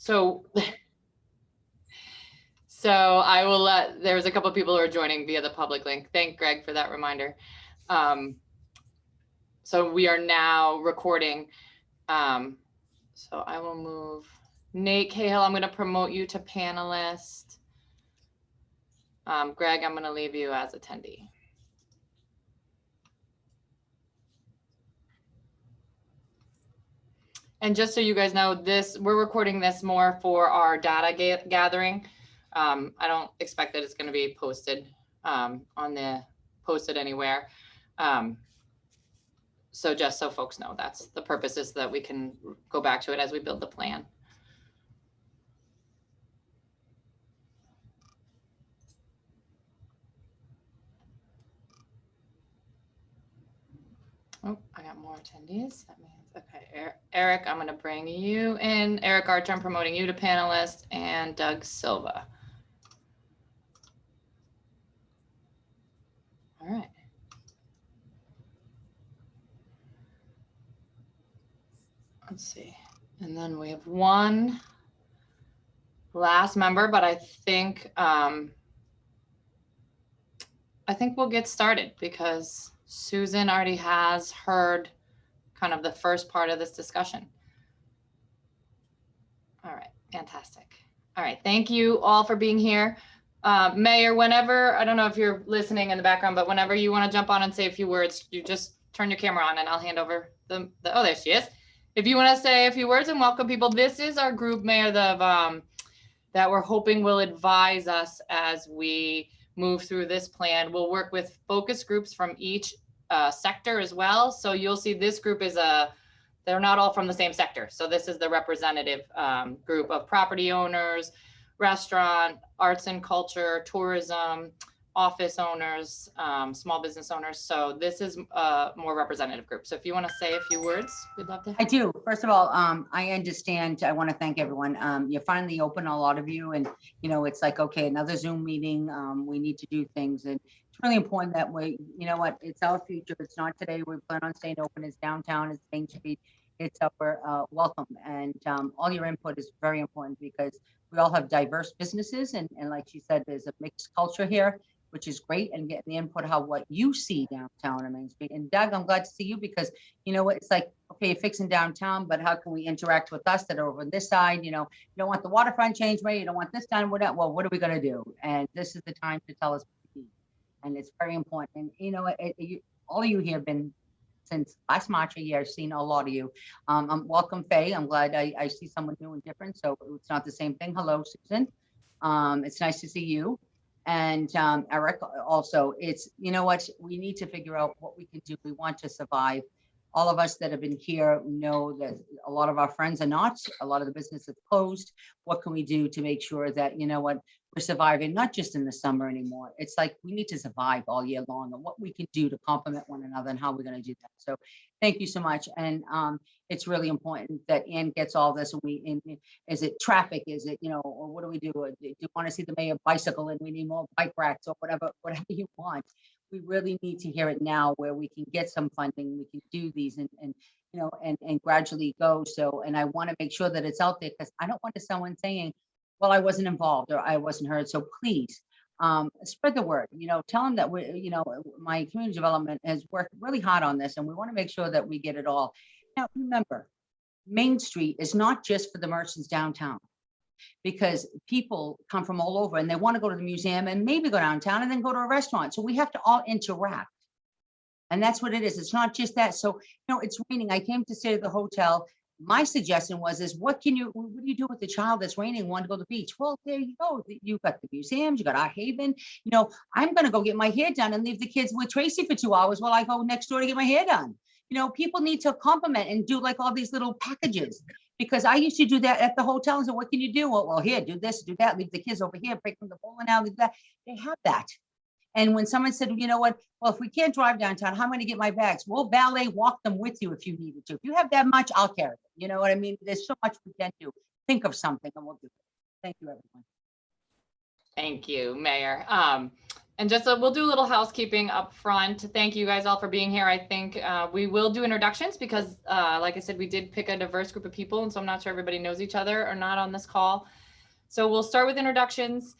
So I will there's a couple of people who are joining via the public link. Thank Greg for that reminder. So we are now recording. So I will move Nate Cahill. I'm going to promote you to panelist. Greg, I'm going to leave you as attendee. And just so you guys know, we're recording this more for our data gathering. I don't expect that it's going to be posted posted anywhere. So just so folks know, that's the purpose, is that we can go back to it as we build the plan. Oh, I got more attendees. That means, okay, Eric, I'm going to bring you in. Eric Archer, I'm promoting you to panelist, and Doug Silva. All right. Let's see. And then we have one last member, but I think we'll get started because Susan already has heard kind of the first part of this discussion. All right, fantastic. All right, thank you all for being here. Mayor, whenever, I don't know if you're listening in the background, but whenever you want to jump on and say a few words, you just turn your camera on and I'll hand over oh, there she is. If you want to say a few words and welcome people, this is our group, Mayor, that we're hoping will advise us as we move through this plan. We'll work with focus groups from each sector as well. So you'll see this group is they're not all from the same sector. So this is the representative group of property owners, restaurant, arts and culture, tourism, office owners, small business owners. So this is a more representative group. So if you want to say a few words, we'd love to. I do. First of all, I understand. I want to thank everyone. You're finally open, a lot of you, and it's like, okay, another Zoom meeting. We need to do things, and it's really important that we, what, it's our future. It's not today. We plan on staying open. It's downtown. It's Main Street. It's our welcome, and all your input is very important because we all have diverse businesses, and like she said, there's a mixed culture here, which is great, and getting the input what you see downtown on Main Street. And Doug, I'm glad to see you because it's like, okay, you're fixing downtown, but how can we interact with us that are over this side? You don't want the waterfront change, right? You don't want this done. Well, what are we going to do? And this is the time to tell us what we need. And it's very important. And all of you here have been since last March a year. I've seen a lot of you. Welcome, Faye. I'm glad I see someone new and different. So it's not the same thing. Hello, Susan. It's nice to see you. And Eric, also, it's, what, we need to figure out what we can do. We want to survive. All of us that have been here know that a lot of our friends are not. A lot of the businesses closed. What can we do to make sure that, we're surviving, not just in the summer anymore. It's like we need to survive all year long, and what we can do to complement one another and how we're going to do that. So thank you so much. And it's really important that Ann gets all this. And is it traffic? Is it, or what do we do? Do you want to see the mayor bicycle and we need more bike racks or whatever you want? We really need to hear it now where we can get some funding. We can do these and gradually go. So, and I want to make sure that it's out there because I don't want someone saying, well, I wasn't involved or I wasn't heard. So please spread the word, tell them that we, my community development has worked really hard on this and we want to make sure that we get it all. Now, remember, Main Street is not just for the merchants downtown because people come from all over and they want to go to the museum and maybe go downtown and then go to a restaurant. So we have to all interact. And that's what it is. It's not just that. So, it's raining. I came to stay at the hotel. My suggestion is what do you do with the child that's raining, want to go to the beach? Well, there you go. You've got the museums, you got Our Haven. I'm going to go get my hair done and leave the kids with Tracy for 2 hours while I go next door to get my hair done. People need to compliment and do like all these little packages because I used to do that at the hotels. And what can you do? Well, here, do this, do that, leave the kids over here, break them the bowling alley, that. They have that. And when someone said, you know what, well, if we can't drive downtown, how am I going to get my bags? We'll valet walk them with you if you needed to. If you have that much, I'll carry it. You know what I mean? There's so much we can do. Think of something and we'll do it. Thank you, everyone. Thank you, Mayor. And just we'll do a little housekeeping up front. Thank you guys all for being here. I think we will do introductions because like I said, we did pick a diverse group of people. And so I'm not sure everybody knows each other or not on this call. So we'll start with introductions.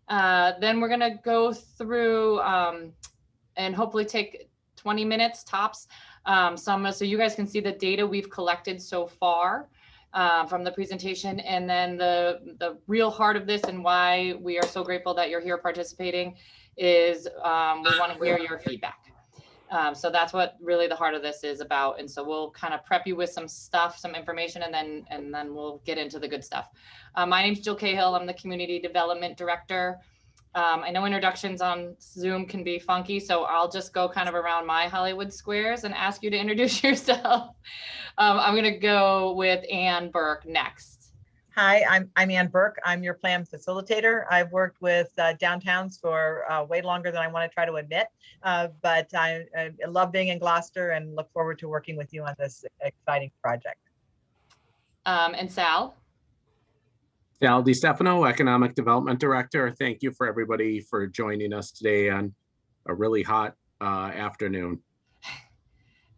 Then we're gonna go through and hopefully take 20 minutes tops. So you guys can see the data we've collected so far from the presentation. And then the real heart of this and why we are so grateful that you're here participating is we want to hear your feedback. So that's what really the heart of this is about. And so we'll kind of prep you with some stuff, some information, and then we'll get into the good stuff. My name's Jill Cahill. I'm the Community Development Director. I know introductions on Zoom can be funky, so I'll just go kind of around my Hollywood squares and ask you to introduce yourself. I'm going to go with Ann Burke next. Hi, I'm Ann Burke. I'm your plan facilitator. I've worked with downtowns for way longer than I want to try to admit, but I love being in Gloucester and look forward to working with you on this exciting project. And Sal? Sal DiStefano, Economic Development Director. Thank you for everybody for joining us today on a really hot afternoon.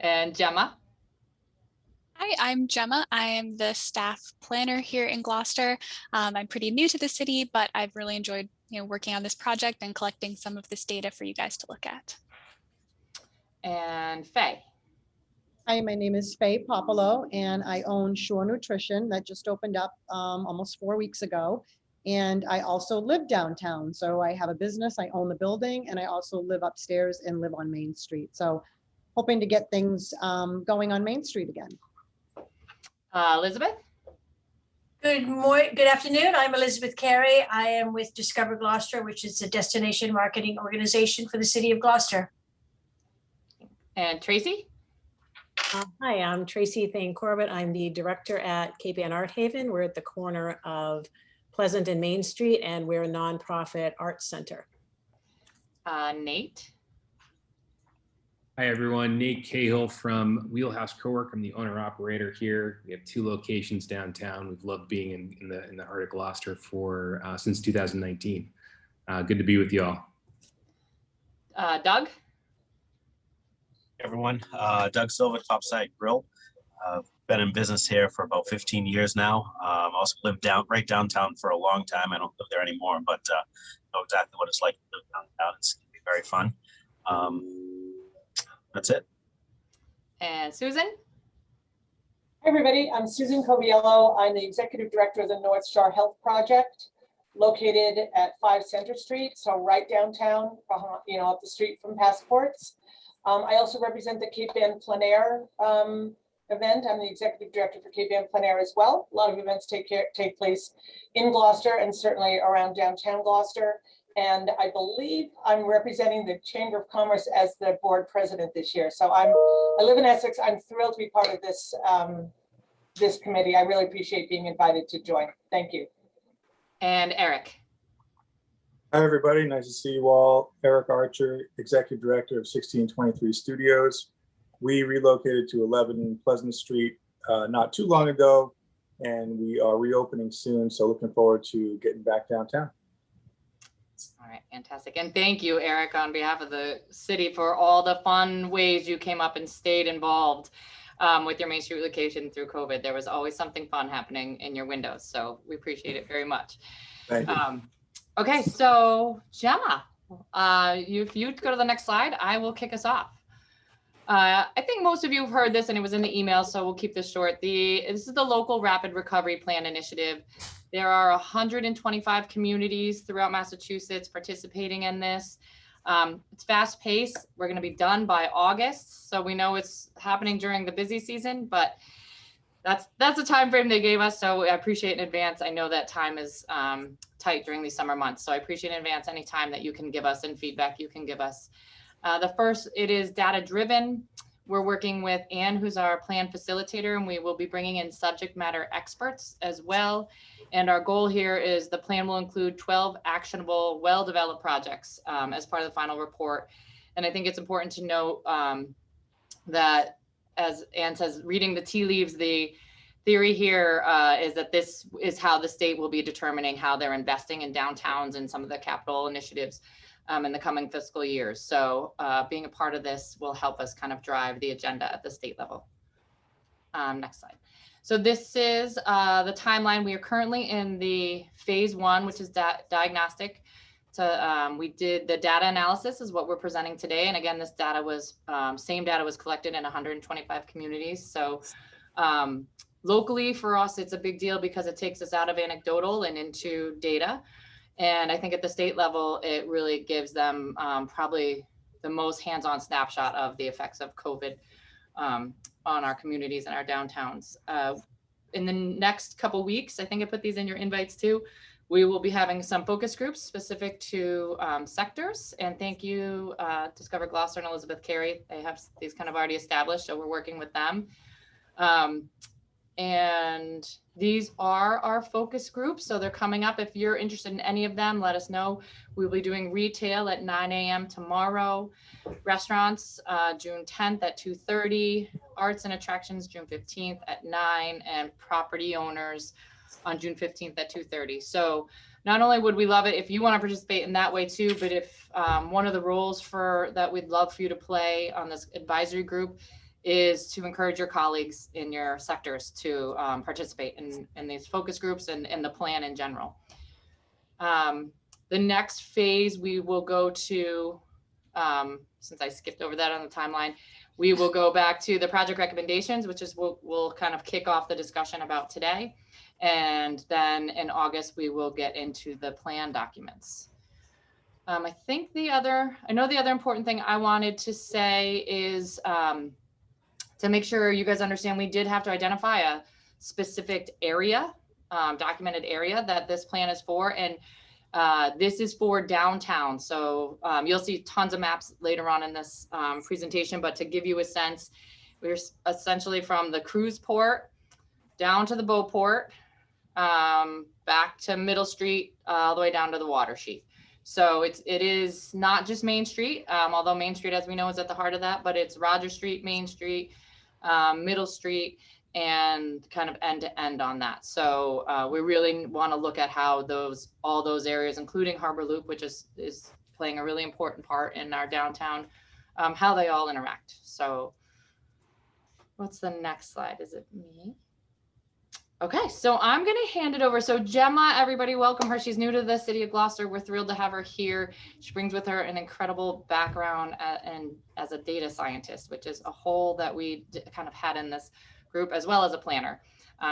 And Gemma? Hi, I'm Gemma. I am the staff planner here in Gloucester. I'm pretty new to the city, but I've really enjoyed working on this project and collecting some of this data for you guys to look at. And Faye? Hi, my name is Faye Popolo, and I own Shore Nutrition that just opened up almost 4 weeks ago. And I also live downtown. So I have a business, I own the building, and I also live upstairs and live on Main Street. So hoping to get things going on Main Street again. Elizabeth? Good afternoon. I'm Elizabeth Carey. I am with Discover Gloucester, which is a destination marketing organization for the city of Gloucester. And Tracy? Hi, I'm Tracy Thane Corbett. I'm the director at Cape Ann Art Haven. We're at the corner of Pleasant and Main Street, and we're a nonprofit arts center. Nate? Hi, everyone. Nate Cahill from Wheelhouse Cowork. I'm the owner operator here. We have 2 locations downtown. We've loved being in the heart of Gloucester for since 2019. Good to be with you all. Doug? Hey everyone, Doug Silva, Topside Grill. Been in business here for about 15 years now. Also lived right downtown for a long time. I don't live there anymore, but know exactly what it's like to live downtown. It's gonna be very fun. That's it. And Susan? Hi, everybody. I'm Susan Coviello. I'm the Executive Director of the North Star Health Project, located at 5 Center Street, so right downtown, up the street from Passports. I also represent the Cape Ann Plein Air event. I'm the Executive Director for Cape Ann Plein Air as well. A lot of events take place in Gloucester and certainly around downtown Gloucester. And I believe I'm representing the Chamber of Commerce as the board president this year. So I live in Essex. I'm thrilled to be part of this this committee. I really appreciate being invited to join. Thank you. And Eric. Hi, everybody. Nice to see you all. Eric Archer, Executive Director of 1623 Studios. We relocated to 11 Pleasant Street not too long ago, and we are reopening soon. So looking forward to getting back downtown. All right, fantastic. And thank you, Eric, on behalf of the city for all the fun ways you came up and stayed involved with your Main Street location through COVID. There was always something fun happening in your windows. So we appreciate it very much. Thank you. Okay, so Gemma, if you go to the next slide, I will kick us off. I think most of you have heard this and it was in the email, so we'll keep this short. This is the local rapid recovery plan initiative. There are 125 communities throughout Massachusetts participating in this. It's fast paced. We're going to be done by August. So we know it's happening during the busy season, but that's the time frame they gave us. So I appreciate in advance. I know that time is tight during these summer months. So I appreciate in advance any time that you can give us and feedback you can give us. The first, it is data driven. We're working with Ann, who's our plan facilitator, and we will be bringing in subject matter experts as well. And our goal here is the plan will include 12 actionable, well-developed projects as part of the final report. And I think it's important to note that, as Ann says, reading the tea leaves, the theory here is that this is how the state will be determining how they're investing in downtowns and some of the capital initiatives in the coming fiscal years. So being a part of this will help us kind of drive the agenda at the state level. Next slide. So this is the timeline. We are currently in the phase 1, which is diagnostic. So we did the data analysis is what we're presenting today. And again, this data was, same data was collected in 125 communities. So locally for us, it's a big deal because it takes us out of anecdotal and into data. And I think at the state level, it really gives them probably the most hands-on snapshot of the effects of COVID on our communities and our downtowns. In the next couple weeks, I think I put these in your invites too, we will be having some focus groups specific to sectors. And thank you, Discover Gloucester and Elizabeth Carey. They have these kind of already established, so we're working with them. And these are our focus groups. So they're coming up. If you're interested in any of them, let us know. We'll be doing retail at 9 a.m. tomorrow, restaurants June 10th at 2:30, arts and attractions June 15th at 9, and property owners on June 15th at 2:30. So not only would we love it if you want to participate in that way too, but if one of the roles that we'd love for you to play on this advisory group is to encourage your colleagues in your sectors to participate in these focus groups and the plan in general. The next phase we will go to, since I skipped over that on the timeline, we will go back to the project recommendations, which is we'll kind of kick off the discussion about today. And then in August, we will get into the plan documents. I think I know the other important thing I wanted to say is, to make sure you guys understand, we did have to identify a specific area, documented area that this plan is for. And this is for downtown. So you'll see tons of maps later on in this presentation, but to give you a sense, we're essentially from the cruise port down to the boat port, back to Middle Street, all the way down to the water sheet. So it is not just Main Street, although Main Street, as we know, is at the heart of that, but it's Roger Street, Main Street, Middle Street, and kind of end to end on that. So we really want to look at how all those areas, including Harbor Loop, which is playing a really important part in our downtown, how they all interact. So what's the next slide? Is it me? Okay, so I'm going to hand it over. So Gemma, everybody welcome her. She's new to the city of Gloucester. We're thrilled to have her here. She brings with her an incredible background and as a data scientist, which is a hole that we kind of had in this group, as well as a planner.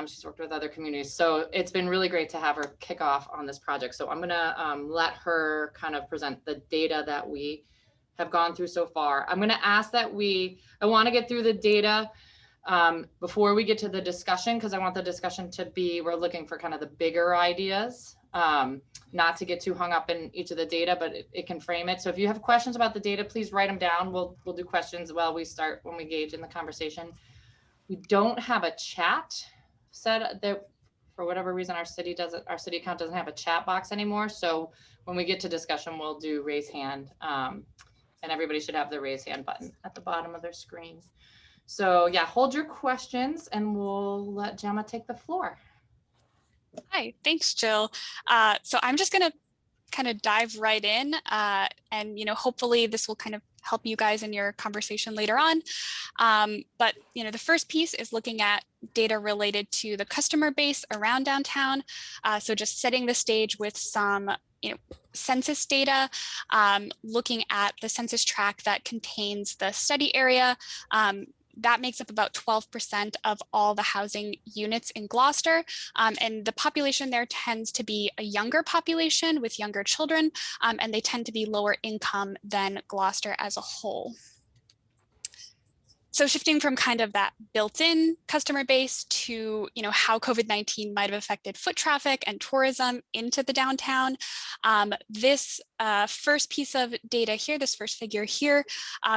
She's worked with other communities. So it's been really great to have her kick off on this project. So I'm going to let her kind of present the data that we have gone through so far. I'm going to ask that I want to get through the data before we get to the discussion, because I want the discussion to be, we're looking for kind of the bigger ideas, not to get too hung up in each of the data, but it can frame it. So if you have questions about the data, please write them down. We'll do questions when we engage in the conversation. We don't have a chat set there for whatever reason. Our city account doesn't have a chat box anymore. So when we get to discussion, we'll do raise hand, and everybody should have the raise hand button at the bottom of their screen. So yeah, hold your questions and we'll let Gemma take the floor. Hi, thanks, Jill. So I'm just going to kind of dive right in, and hopefully this will kind of help you guys in your conversation later on. But the first piece is looking at data related to the customer base around downtown. So just setting the stage with some census data, looking at the census tract that contains the study area. That makes up about 12% of all the housing units in Gloucester. And the population there tends to be a younger population with younger children, and they tend to be lower income than Gloucester as a whole. So shifting from kind of that built-in customer base to, how COVID-19 might have affected foot traffic and tourism into the downtown. This first piece of data here, this first figure here,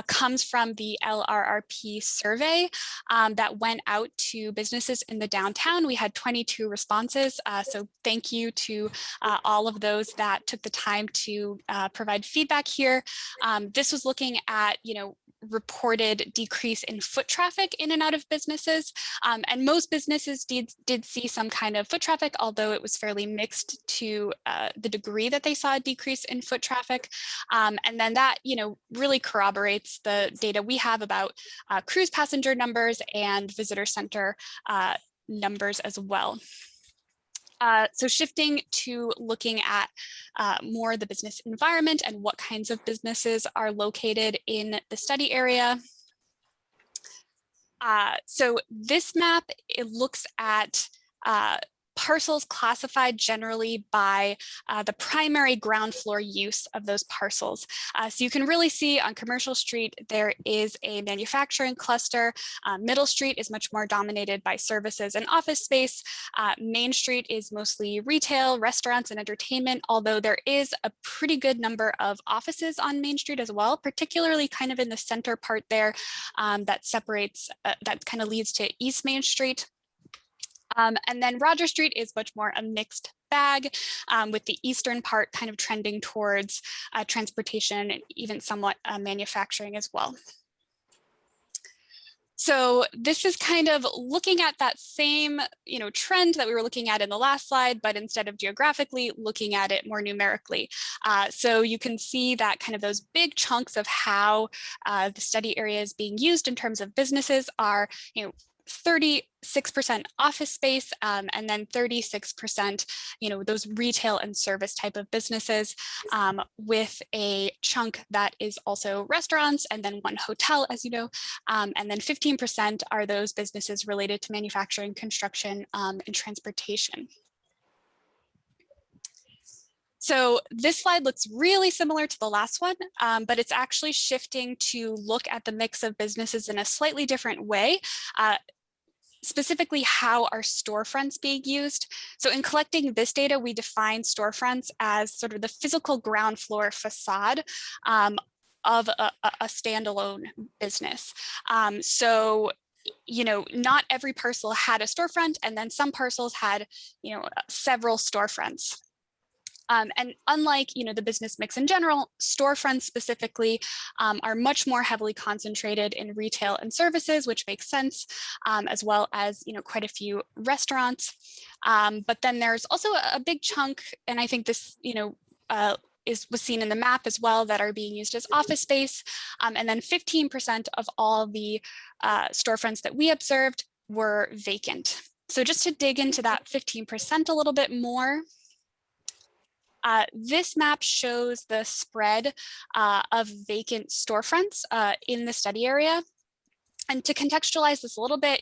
comes from the LRRP survey that went out to businesses in the downtown. We had 22 responses. So thank you to all of those that took the time to provide feedback here. This was looking at, reported decrease in foot traffic in and out of businesses. And most businesses did see some kind of foot traffic, although it was fairly mixed to the degree that they saw a decrease in foot traffic. And then that, really corroborates the data we have about cruise passenger numbers and visitor center numbers as well. So shifting to looking at more the business environment and what kinds of businesses are located in the study area. So this map, it looks at parcels classified generally by the primary ground floor use of those parcels. So you can really see on Commercial Street, there is a manufacturing cluster. Middle Street is much more dominated by services and office space. Main Street is mostly retail, restaurants, and entertainment, although there is a pretty good number of offices on Main Street as well, particularly kind of in the center part there that separates, that kind of leads to East Main Street. And then Roger Street is much more a mixed bag, with the eastern part kind of trending towards transportation and even somewhat manufacturing as well. So this is kind of looking at that same, trend that we were looking at in the last slide, but instead of geographically, looking at it more numerically. So you can see that kind of those big chunks of how the study area is being used in terms of businesses are, 36% office space, and then 36%, those retail and service type of businesses, with a chunk that is also restaurants, and then one hotel, as you know, and then 15% are those businesses related to manufacturing, construction, and transportation. So this slide looks really similar to the last one, but it's actually shifting to look at the mix of businesses in a slightly different way. Specifically, how are storefronts being used? So in collecting this data, we define storefronts as sort of the physical ground floor facade of a standalone business. So not every parcel had a storefront, and then some parcels had, several storefronts. And unlike, the business mix in general, storefronts specifically are much more heavily concentrated in retail and services, which makes sense, as well as, quite a few restaurants. But then there's also a big chunk, and I think this, was seen in the map as well, that are being used as office space. And then 15% of all the storefronts that we observed were vacant. So just to dig into that 15% a little bit more, this map shows the spread of vacant storefronts in the study area. And to contextualize this a little bit,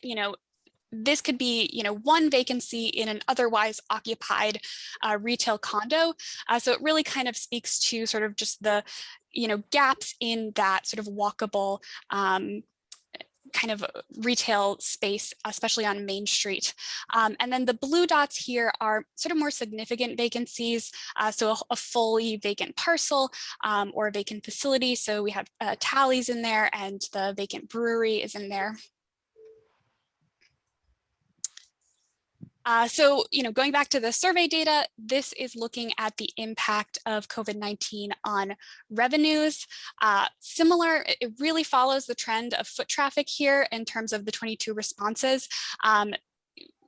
this could be, one vacancy in an otherwise occupied retail condo. So it really kind of speaks to sort of just the, gaps in that sort of walkable kind of retail space, especially on Main Street. And then the blue dots here are sort of more significant vacancies. So a fully vacant parcel or a vacant facility. So we have Tallies in there, and the vacant brewery is in there. So, going back to the survey data, this is looking at the impact of COVID-19 on revenues. Similar, it really follows the trend of foot traffic here in terms of the 22 responses.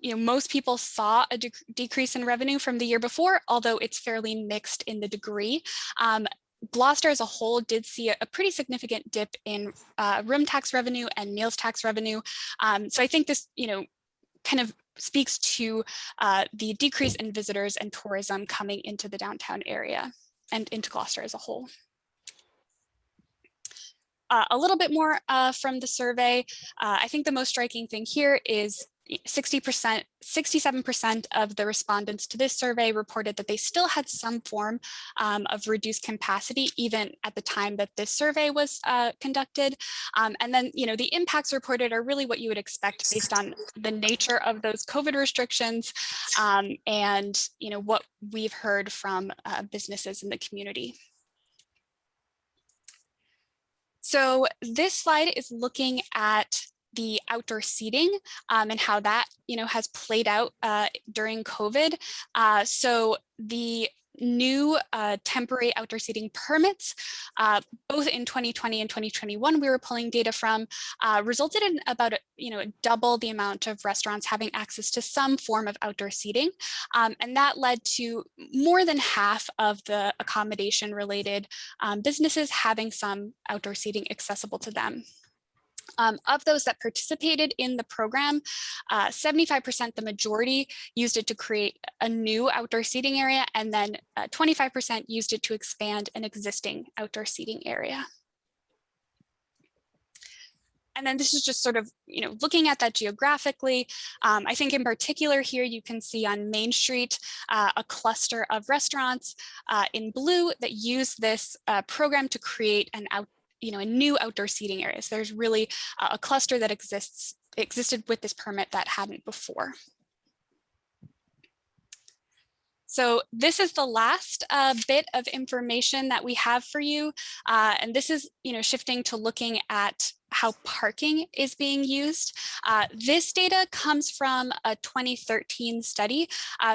Most people saw a decrease in revenue from the year before, although it's fairly mixed in the degree. Gloucester as a whole did see a pretty significant dip in room tax revenue and meals tax revenue. So I think this, kind of speaks to the decrease in visitors and tourism coming into the downtown area and into Gloucester as a whole. A little bit more from the survey. I think the most striking thing here is 67% of the respondents to this survey reported that they still had some form of reduced capacity, even at the time that this survey was conducted. And then, the impacts reported are really what you would expect based on the nature of those COVID restrictions and, what we've heard from businesses in the community. So this slide is looking at the outdoor seating and how that has played out during COVID. So the new temporary outdoor seating permits, both in 2020 and 2021, we were pulling data from, resulted in about double the amount of restaurants having access to some form of outdoor seating. And that led to more than half of the accommodation related businesses having some outdoor seating accessible to them. Of those that participated in the program, 75%, the majority, used it to create a new outdoor seating area, and then 25% used it to expand an existing outdoor seating area. And then this is just sort of, looking at that geographically. I think in particular here, you can see on Main Street, a cluster of restaurants in blue that use this program to create a new outdoor seating areas. There's really a cluster that existed with this permit that hadn't before. So this is the last bit of information that we have for you. And this is, shifting to looking at how parking is being used. This data comes from a 2013 study.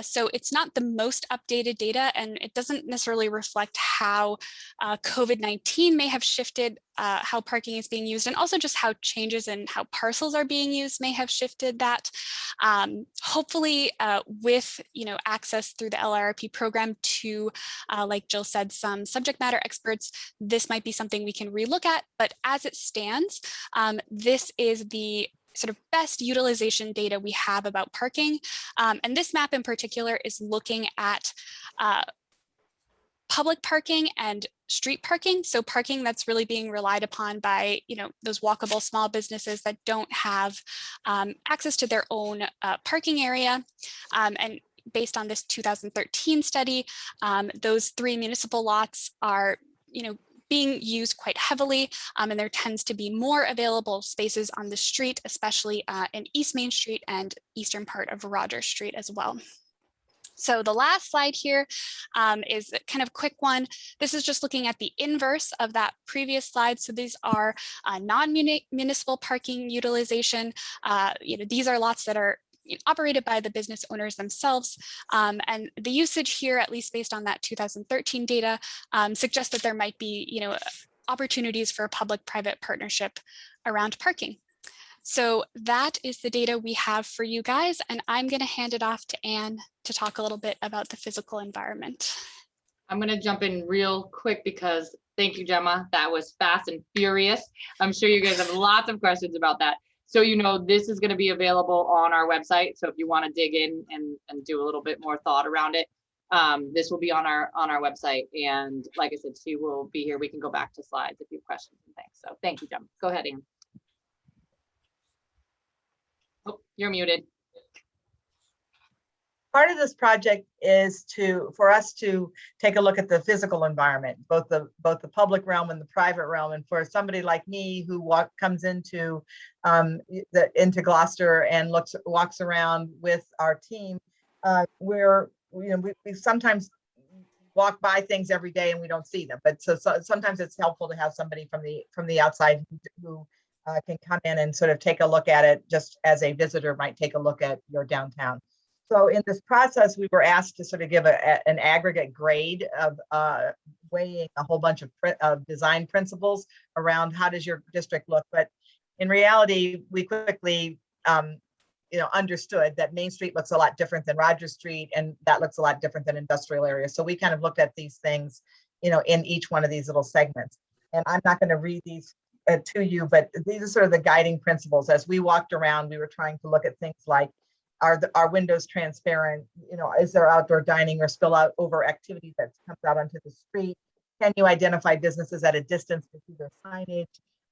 So it's not the most updated data, and it doesn't necessarily reflect how COVID-19 may have shifted how parking is being used, and also just how changes in how parcels are being used may have shifted that. Hopefully with access through the LRRP program to, like Jill said, some subject matter experts, this might be something we can relook at. But as it stands, this is the sort of best utilization data we have about parking. And this map in particular is looking at public parking and street parking. So parking that's really being relied upon by, those walkable small businesses that don't have access to their own parking area. And based on this 2013 study, those 3 municipal lots are, being used quite heavily, and there tends to be more available spaces on the street, especially in East Main Street and eastern part of Rogers Street as well. So the last slide here is a kind of quick one. This is just looking at the inverse of that previous slide. So these are non-municipal parking utilization. These are lots that are operated by the business owners themselves. And the usage here, at least based on that 2013 data, suggests that there might be, opportunities for a public-private partnership around parking. So that is the data we have for you guys. And I'm going to hand it off to Anne to talk a little bit about the physical environment. I'm going to jump in real quick because thank you, Gemma. That was fast and furious. I'm sure you guys have lots of questions about that. So, this is going to be available on our website. So if you want to dig in and do a little bit more thought around it, this will be on our website. And like I said, she will be here. We can go back to slides if you have questions and things. So thank you, Gemma. Go ahead, Anne. Oh, you're muted. Part of this project is for us to take a look at the physical environment, both the public realm and the private realm. And for somebody like me who comes into Gloucester and walks around with our team, we sometimes walk by things every day and we don't see them. But so sometimes it's helpful to have somebody from the outside who can come in and sort of take a look at it, just as a visitor might take a look at your downtown. So in this process, we were asked to sort of give an aggregate grade of weighing a whole bunch of design principles around how does your district look. But in reality, we quickly understood that Main Street looks a lot different than Rogers Street, and that looks a lot different than industrial areas. So we kind of looked at these things, in each one of these little segments. And I'm not going to read these to you, but these are sort of the guiding principles. As we walked around, we were trying to look at things like, are windows transparent? Is there outdoor dining or spill out over activity that comes out onto the street? Can you identify businesses at a distance to see their signage,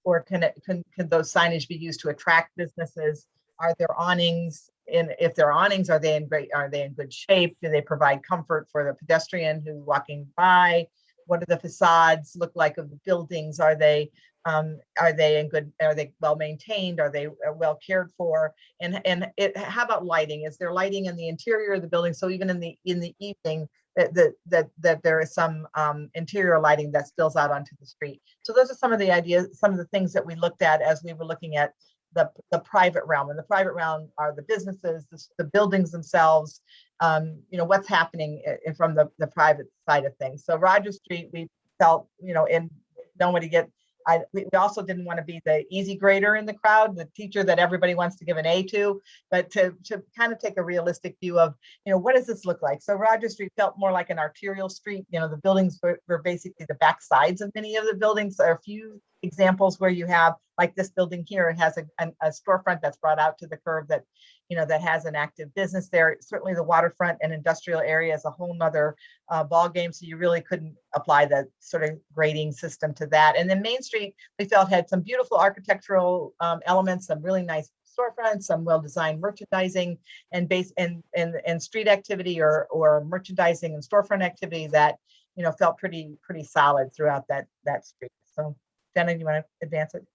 or can those signage be used to attract businesses? Are there awnings? And if there are awnings, are they in good shape? Do they provide comfort for the pedestrian who's walking by? What do the facades look like of the buildings? Are they well maintained? Are they well cared for? And how about lighting? Is there lighting in the interior of the building? So even in the evening, that there is some interior lighting that spills out onto the street. So those are some of the ideas, some of the things that we looked at as we were looking at the private realm, and the private realm are the businesses, the buildings themselves, what's happening from the private side of things. So Rogers Street, we felt, and nobody we also didn't want to be the easy grader in the crowd, the teacher that everybody wants to give an A to, but to kind of take a realistic view of, what does this look like? So Rogers Street felt more like an arterial street. The buildings were basically the back sides of many of the buildings. There are a few examples where you have, like this building here, it has a storefront that's brought out to the curb that, that has an active business there. Certainly the waterfront and industrial area is a whole nother ball game. So you really couldn't apply that sort of grading system to that. And then Main Street, we felt had some beautiful architectural elements, some really nice storefronts, some well-designed merchandising and street activity or merchandising and storefront activity that, felt pretty solid throughout that street. So Jenna, you want to advance it?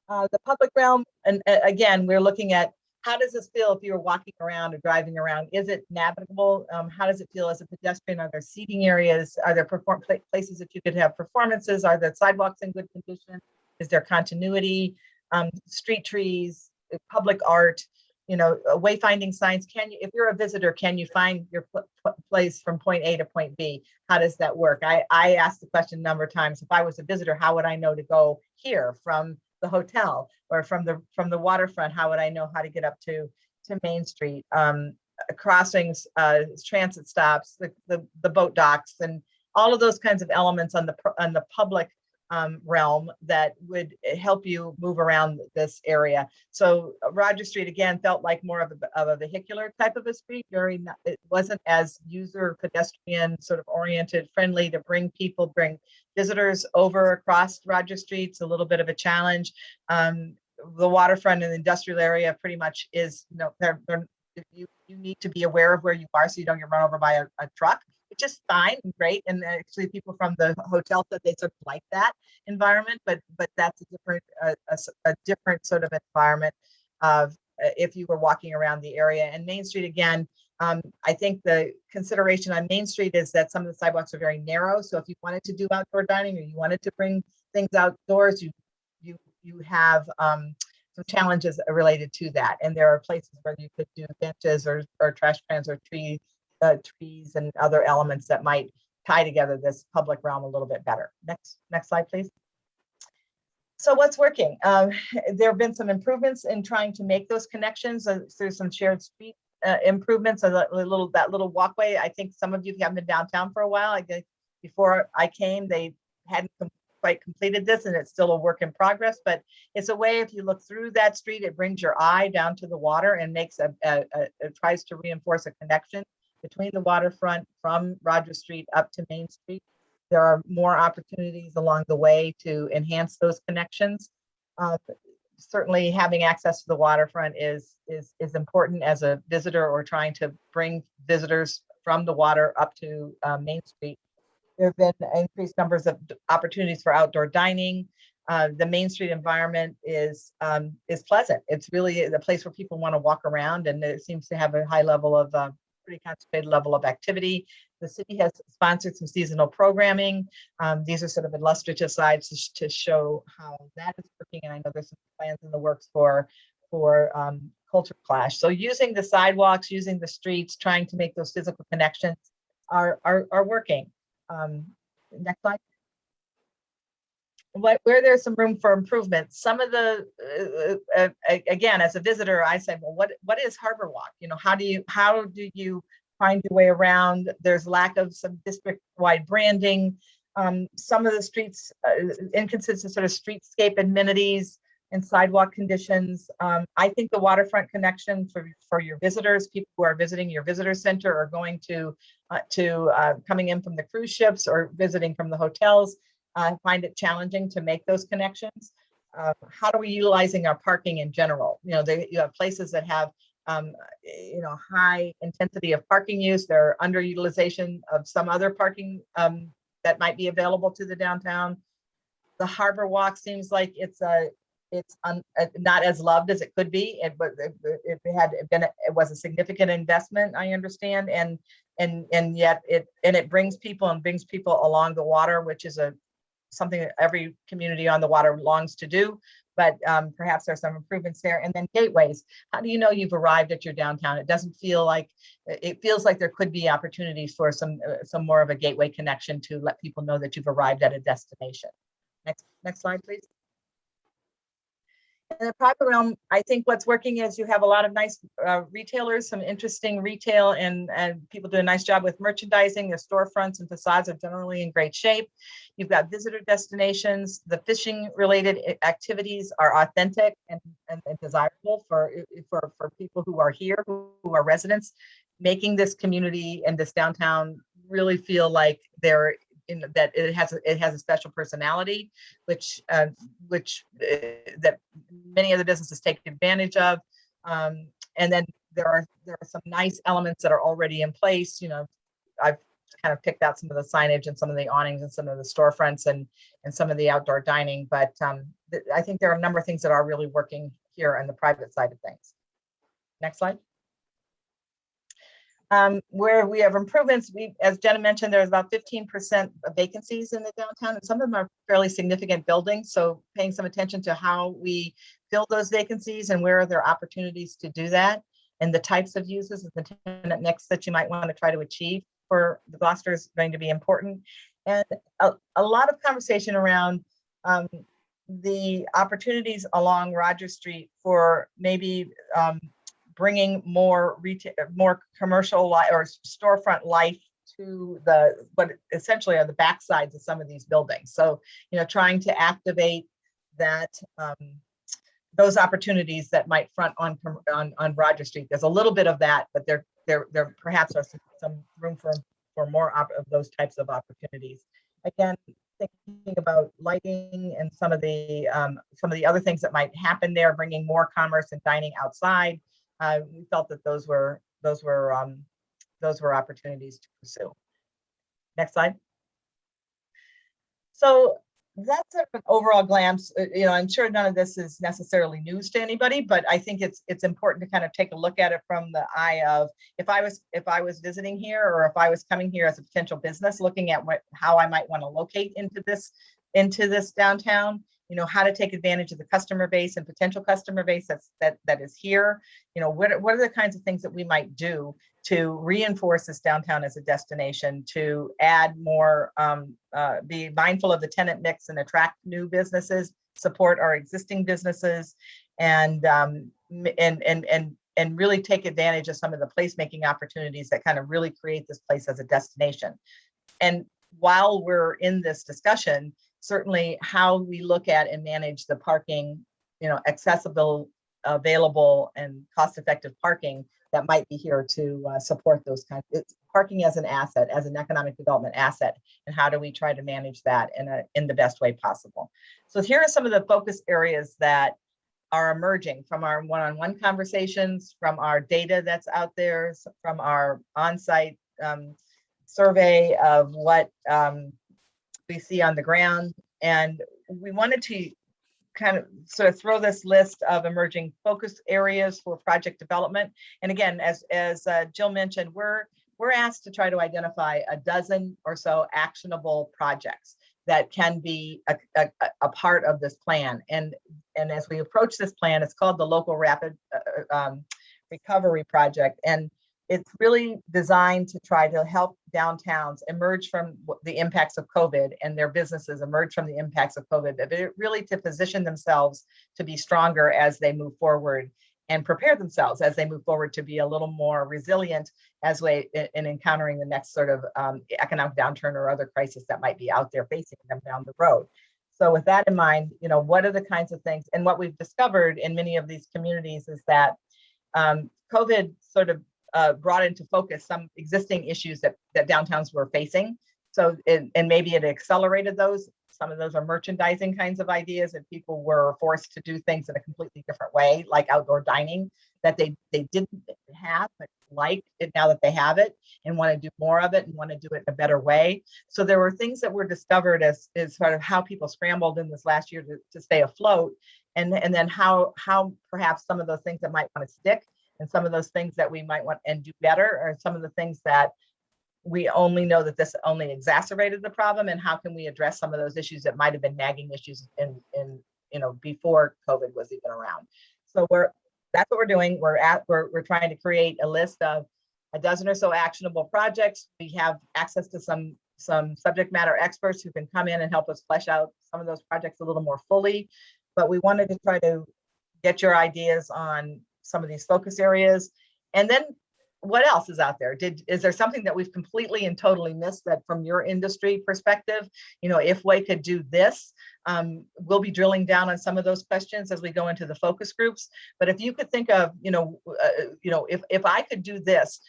The public realm, and again, we're looking at how does this feel if you were walking around or driving around? Is it navigable? How does it feel as a pedestrian? Are there seating areas? Are there places that you could have performances? Are the sidewalks in good condition? Is there continuity? Street trees, public art, wayfinding signs. If you're a visitor, can you find your place from point A to point B? How does that work? I asked the question a number of times. If I was a visitor, how would I know to go here from the hotel or from the waterfront? How would I know how to get up to Main Street? Crossings, transit stops, the boat docks, and all of those kinds of elements on the public realm that would help you move around this area. So Rogers Street again felt like more of a vehicular type of a street. It wasn't as user pedestrian sort of oriented, friendly to bring visitors over across Rogers Street. It's a little bit of a challenge. The waterfront and the industrial area pretty much is, you need to be aware of where you are so you don't get run over by a truck, which is fine and great. And actually people from the hotel said they sort of like that environment, but that's a different sort of environment of if you were walking around the area. And Main Street, again, I think the consideration on Main Street is that some of the sidewalks are very narrow. So if you wanted to do outdoor dining or you wanted to bring things outdoors, you have some challenges related to that. And there are places where you could do benches or trash cans or trees and other elements that might tie together this public realm a little bit better. Next slide, please. So what's working? There have been some improvements in trying to make those connections through some shared street improvements. That little walkway. I think some of you haven't been downtown for a while. Before I came, they hadn't quite completed this, and it's still a work in progress. But it's a way, if you look through that street, it brings your eye down to the water and makes it tries to reinforce a connection between the waterfront from Rogers Street up to Main Street. There are more opportunities along the way to enhance those connections. Certainly having access to the waterfront is important as a visitor or trying to bring visitors from the water up to Main Street. There have been increased numbers of opportunities for outdoor dining. The Main Street environment is pleasant. It's really the place where people want to walk around, and it seems to have a high level of pretty concentrated level of activity. The city has sponsored some seasonal programming. These are sort of illustrative slides to show how that is working. And I know there's some plans in the works for Culture Clash. So using the sidewalks, using the streets, trying to make those physical connections are working. Next slide. Where there's some room for improvement, some of the again, as a visitor, I say, well, what is Harbor Walk? How do you find your way around? There's lack of some district-wide branding. Some of the streets, inconsistent sort of streetscape amenities and sidewalk conditions. I think the waterfront connection for your visitors, people who are visiting your visitor center or going to coming in from the cruise ships or visiting from the hotels, find it challenging to make those connections. How are we utilizing our parking in general? You have places that have high intensity of parking use. There are underutilization of some other parking that might be available to the downtown. The Harbor Walk seems like it's not as loved as it could be. It was a significant investment, I understand, and yet it brings people along the water, which is something that every community on the water longs to do. but perhaps there's some improvements there. And then gateways. How do you know you've arrived at your downtown? It doesn't feel like, it feels like there could be opportunities for some more of a gateway connection to let people know that you've arrived at a destination. Next slide, please. In the private realm, I think what's working is you have a lot of nice retailers, some interesting retail, and people do a nice job with merchandising. Their storefronts and facades are generally in great shape. You've got visitor destinations. The fishing related activities are authentic and desirable for people who are here, who are residents, making this community and this downtown really feel like they're that it has a special personality, which that many other businesses take advantage of. And then there are some nice elements that are already in place. You know, I've kind of picked out some of the signage and some of the awnings and some of the storefronts and some of the outdoor dining. But I think there are a number of things that are really working here on the private side of things. Next slide. Where we have improvements, as Jenna mentioned, there's about 15% of vacancies in the downtown, and some of them are fairly significant buildings. So paying some attention to how we fill those vacancies and where are there opportunities to do that, and the types of uses and the tenant mix that you might want to try to achieve for the Gloucester is going to be important. And a lot of conversation around the opportunities along Roger Street for maybe bringing more retail, more commercial or storefront life to what essentially are the backsides of some of these buildings. So, you know, trying to activate that those opportunities that might front on Roger Street. There's a little bit of that, but there perhaps are some room for more of those types of opportunities. Again, thinking about lighting and some of the other things that might happen there, bringing more commerce and dining outside. We felt that those were opportunities to pursue. Next slide. So that's an overall glance. You know, I'm sure none of this is necessarily news to anybody, but I think it's important to kind of take a look at it from the eye of if I was visiting here, or if I was coming here as a potential business, looking at how I might want to locate into this downtown. You know, how to take advantage of the customer base and potential customer base that is here. You know, what are the kinds of things that we might do to reinforce this downtown as a destination, to add more, be mindful of the tenant mix and attract new businesses, support our existing businesses, and really take advantage of some of the placemaking opportunities that kind of really create this place as a destination. And while we're in this discussion, certainly how we look at and manage the parking, you know, accessible, available, and cost-effective parking that might be here to support those kinds of parking as an asset, as an economic development asset, and how do we try to manage that in the best way possible. So here are some of the focus areas that are emerging from our one-on-one conversations, from our data that's out there, from our on-site survey of what we see on the ground. And we wanted to kind of sort of throw this list of emerging focus areas for project development. And again, as Jill mentioned, we're asked to try to identify a dozen or so actionable projects that can be a part of this plan. And as we approach this plan, it's called the Local Rapid Recovery Project. And it's really designed to try to help downtowns emerge from the impacts of COVID, and their businesses emerge from the impacts of COVID, but really to position themselves to be stronger as they move forward, and prepare themselves as they move forward to be a little more resilient as in encountering the next sort of economic downturn or other crisis that might be out there facing them down the road. So with that in mind, you know, what are the kinds of things, and what we've discovered in many of these communities is that COVID sort of brought into focus some existing issues that downtowns were facing. So, and maybe it accelerated those. Some of those are merchandising kinds of ideas, and people were forced to do things in a completely different way, like outdoor dining, that they didn't have, but like it now that they have it, and want to do more of it and want to do it in a better way. So there were things that were discovered as sort of how people scrambled in this last year to stay afloat, and then how perhaps some of those things that might want to stick, and some of those things that we might want and do better, or some of the things that we only know that this only exacerbated the problem, and how can we address some of those issues that might have been nagging issues in before COVID was even around. So that's what we're doing. We're trying to create a list of a dozen or so actionable projects. We have access to some subject matter experts who can come in and help us flesh out some of those projects a little more fully. But we wanted to try to get your ideas on some of these focus areas. And then what else is out there? Is there something that we've completely and totally missed that from your industry perspective, if we could do this, we'll be drilling down on some of those questions as we go into the focus groups. But if you could think of, if I could do this,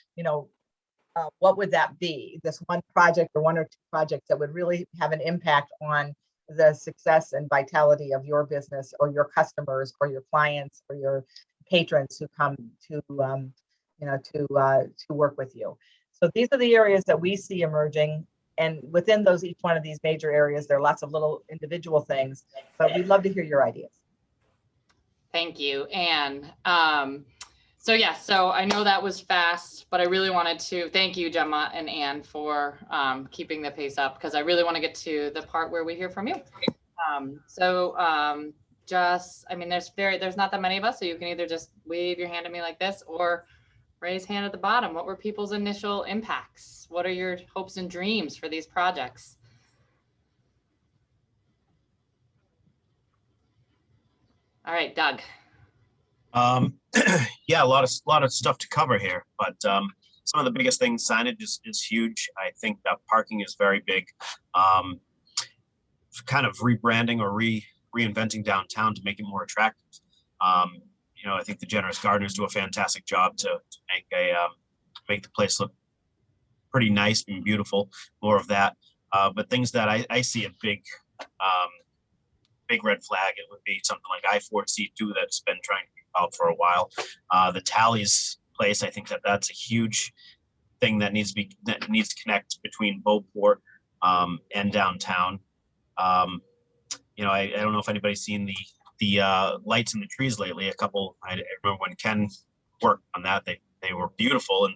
what would that be? This one project or one or two projects that would really have an impact on the success and vitality of your business or your customers or your clients or your patrons who come to work with you. So these are the areas that we see emerging. And within each one of these major areas, there are lots of little individual things, but we'd love to hear your ideas. Thank you, Anne. So I know that was fast, but I really wanted to thank you, Gemma and Anne, for keeping the pace up, because I really want to get to the part where we hear from you. There's not that many of us, so you can either just wave your hand at me like this or raise hand at the bottom. What were people's initial impacts? What are your hopes and dreams for these projects? All right, Doug. Yeah, a lot of stuff to cover here, but some of the biggest things, signage is huge. I think that parking is very big. Kind of rebranding or reinventing downtown to make it more attractive. I think the Generous Gardeners do a fantastic job to make the place look pretty nice and beautiful. More of that, but things that I see a big red flag, it would be something like I-4C2 that's been trying to be out for a while. The Tallies place, I think that's a huge thing that needs to connect between Beauport and downtown. I don't know if anybody's seen the lights in the trees lately. I remember when Ken worked on that, they were beautiful,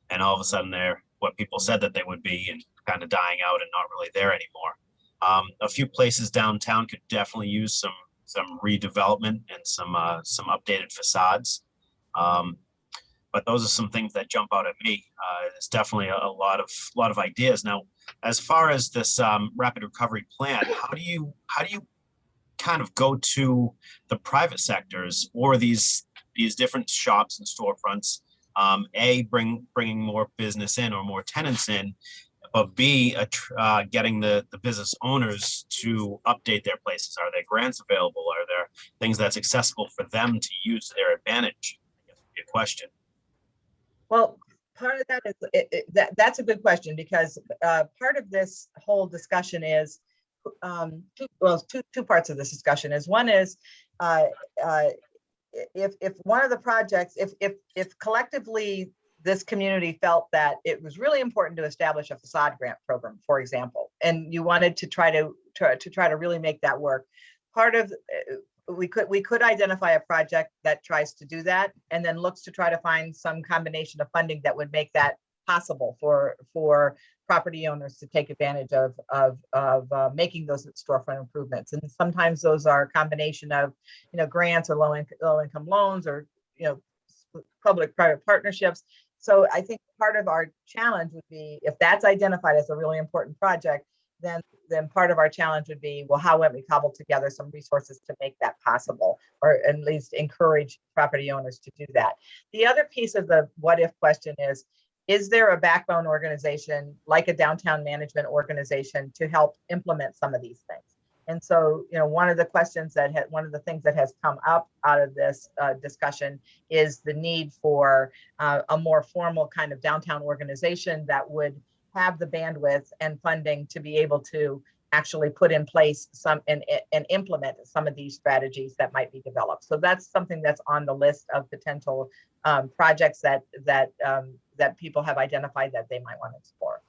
and all of a sudden they're what people said that they would be, and kind of dying out and not really there anymore. A few places downtown could definitely use some redevelopment and some updated facades. But those are some things that jump out at me. It's definitely a lot of ideas. Now, as far as this rapid recovery plan, how do you kind of go to the private sectors or these different shops and storefronts? Bringing more business in or more tenants in, but B, getting the business owners to update their places. Are there grants available? Are there things that's accessible for them to use to their advantage? I guess would be a question. Well, part of that is that's a good question, because part of this whole discussion is two parts of this discussion is one is if one of the projects, if collectively this community felt that it was really important to establish a facade grant program, for example, and you wanted to try to really make that work, part of we could identify a project that tries to do that and then looks to try to find some combination of funding that would make that possible for property owners to take advantage of making those storefront improvements. And sometimes those are a combination of grants or low income loans or public-private partnerships. So I think part of our challenge would be, if that's identified as a really important project, then part of our challenge would be, well, how might we cobble together some resources to make that possible, or at least encourage property owners to do that. The other piece of the what if question is there a backbone organization like a downtown management organization to help implement some of these things? And so, one of the things that has come up out of this discussion is the need for a more formal kind of downtown organization that would have the bandwidth and funding to be able to actually put in place some and implement some of these strategies that might be developed. So that's something that's on the list of potential projects that people have identified that they might want to explore.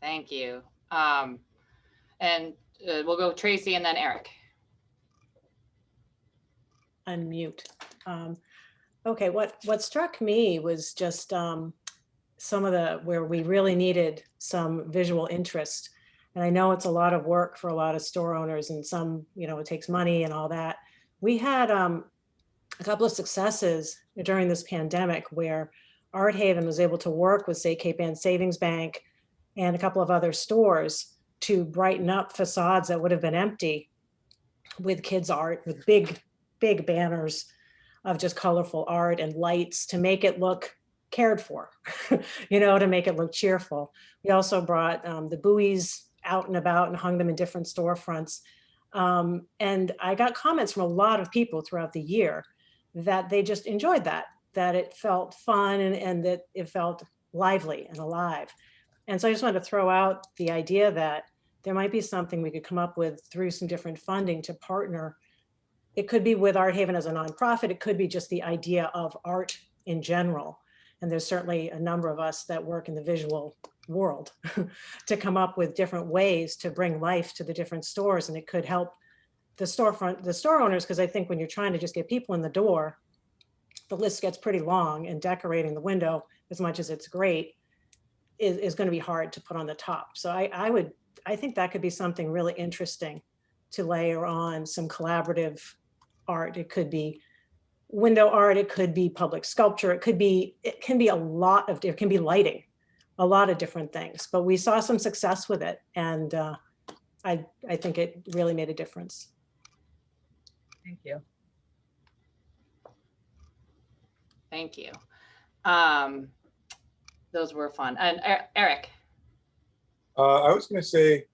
Thank you. And we'll go Tracy and then Eric. Unmute. Okay, what struck me was just some of where we really needed some visual interest And I know it's a lot of work for a lot of store owners, and some, it takes money and all that. We had a couple of successes during this pandemic where Art Haven was able to work with, say, Cape Ann Savings Bank and a couple of other stores to brighten up facades that would have been empty with kids' art, with big banners of just colorful art and lights to make it look cared for, to make it look cheerful. We also brought the buoys out and about and hung them in different storefronts. And I got comments from a lot of people throughout the year that they just enjoyed that it felt fun and that it felt lively and alive. And so I just wanted to throw out the idea that there might be something we could come up with through some different funding to partner. It could be with Art Haven as a nonprofit. It could be just the idea of art in general. And there's certainly a number of us that work in the visual world to come up with different ways to bring life to the different stores. And it could help the store owners, because I think when you're trying to just get people in the door, the list gets pretty long, and decorating the window, as much as it's great, is going to be hard to put on the top. So I think that could be something really interesting to layer on some collaborative art. It could be window art, it could be public sculpture, it can be it can be lighting, a lot of different things. But we saw some success with it, and I think it really made a difference. Thank you. Thank you. Those were fun. And Eric. I was going to say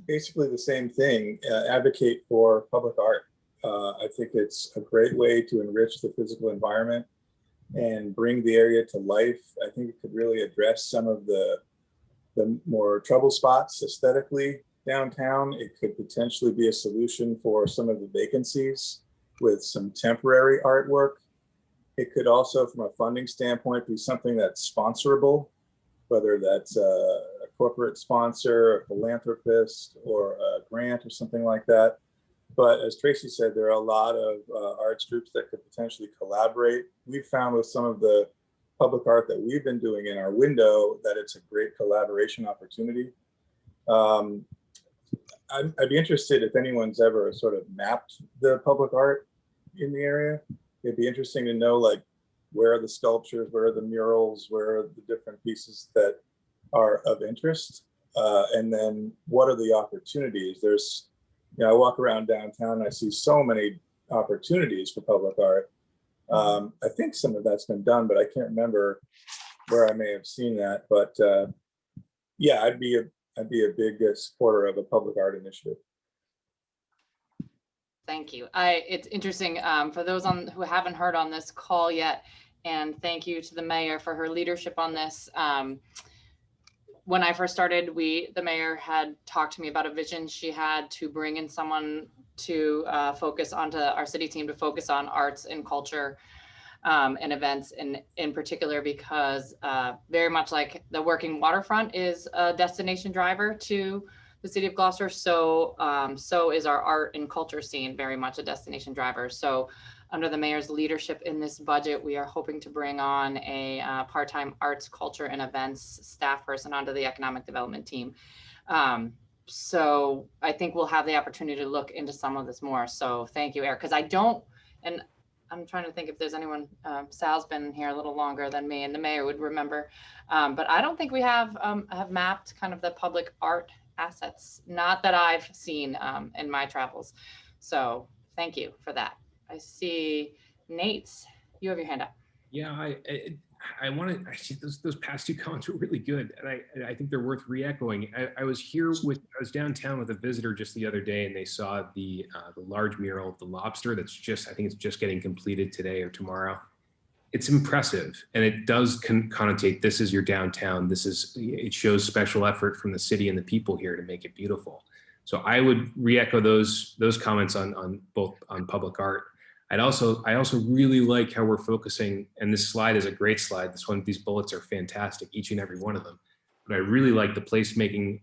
basically the same thing, advocate for public art. I think it's a great way to enrich the physical environment and bring the area to life. I think it could really address some of the more trouble spots aesthetically downtown. It could potentially be a solution for some of the vacancies with some temporary artwork. It could also, from a funding standpoint, be something that's sponsorable, whether that's a corporate sponsor, a philanthropist, or a grant or something like that. But as Tracy said, there are a lot of arts groups that could potentially collaborate. We've found with some of the public art that we've been doing in our window that it's a great collaboration opportunity. I'd be interested if anyone's ever sort of mapped the public art in the area. It'd be interesting to know, like, where are the sculptures, where are the murals, where are the different pieces that are of interest, and then what are the opportunities? There's, I walk around downtown and I see so many opportunities for public art. I think some of that's been done, but I can't remember where I may have seen that. But yeah, I'd be a big supporter of a public art initiative. Thank you. It's interesting for those who haven't heard on this call yet, and thank you to the mayor for her leadership on this. When I first started, the mayor had talked to me about a vision she had to bring in someone to focus onto our city team to focus on arts and culture and events, in particular, because very much like the working waterfront is a destination driver to the city of Gloucester, so is our art and culture scene very much a destination driver. So under the mayor's leadership in this budget, we are hoping to bring on a part-time arts, culture, and events staff person onto the economic development team. So I think we'll have the opportunity to look into some of this more. So thank you, Eric, because I'm trying to think if there's anyone, Sal's been here a little longer than me, and the mayor would remember, but I don't think we have mapped kind of the public art assets, not that I've seen in my travels. So thank you for that. I see Nate, you have your hand up. Yeah, I wanted, actually, those past two comments were really good, and I think they're worth re-echoing. I was downtown with a visitor just the other day, and they saw the large mural of the lobster that's I think it's just getting completed today or tomorrow. It's impressive, and it does connotate this is your downtown. It shows special effort from the city and the people here to make it beautiful. So I would re-echo those comments on public art. I also really like how we're focusing, and this slide is a great slide. These bullets are fantastic, each and every one of them. But I really like the placemaking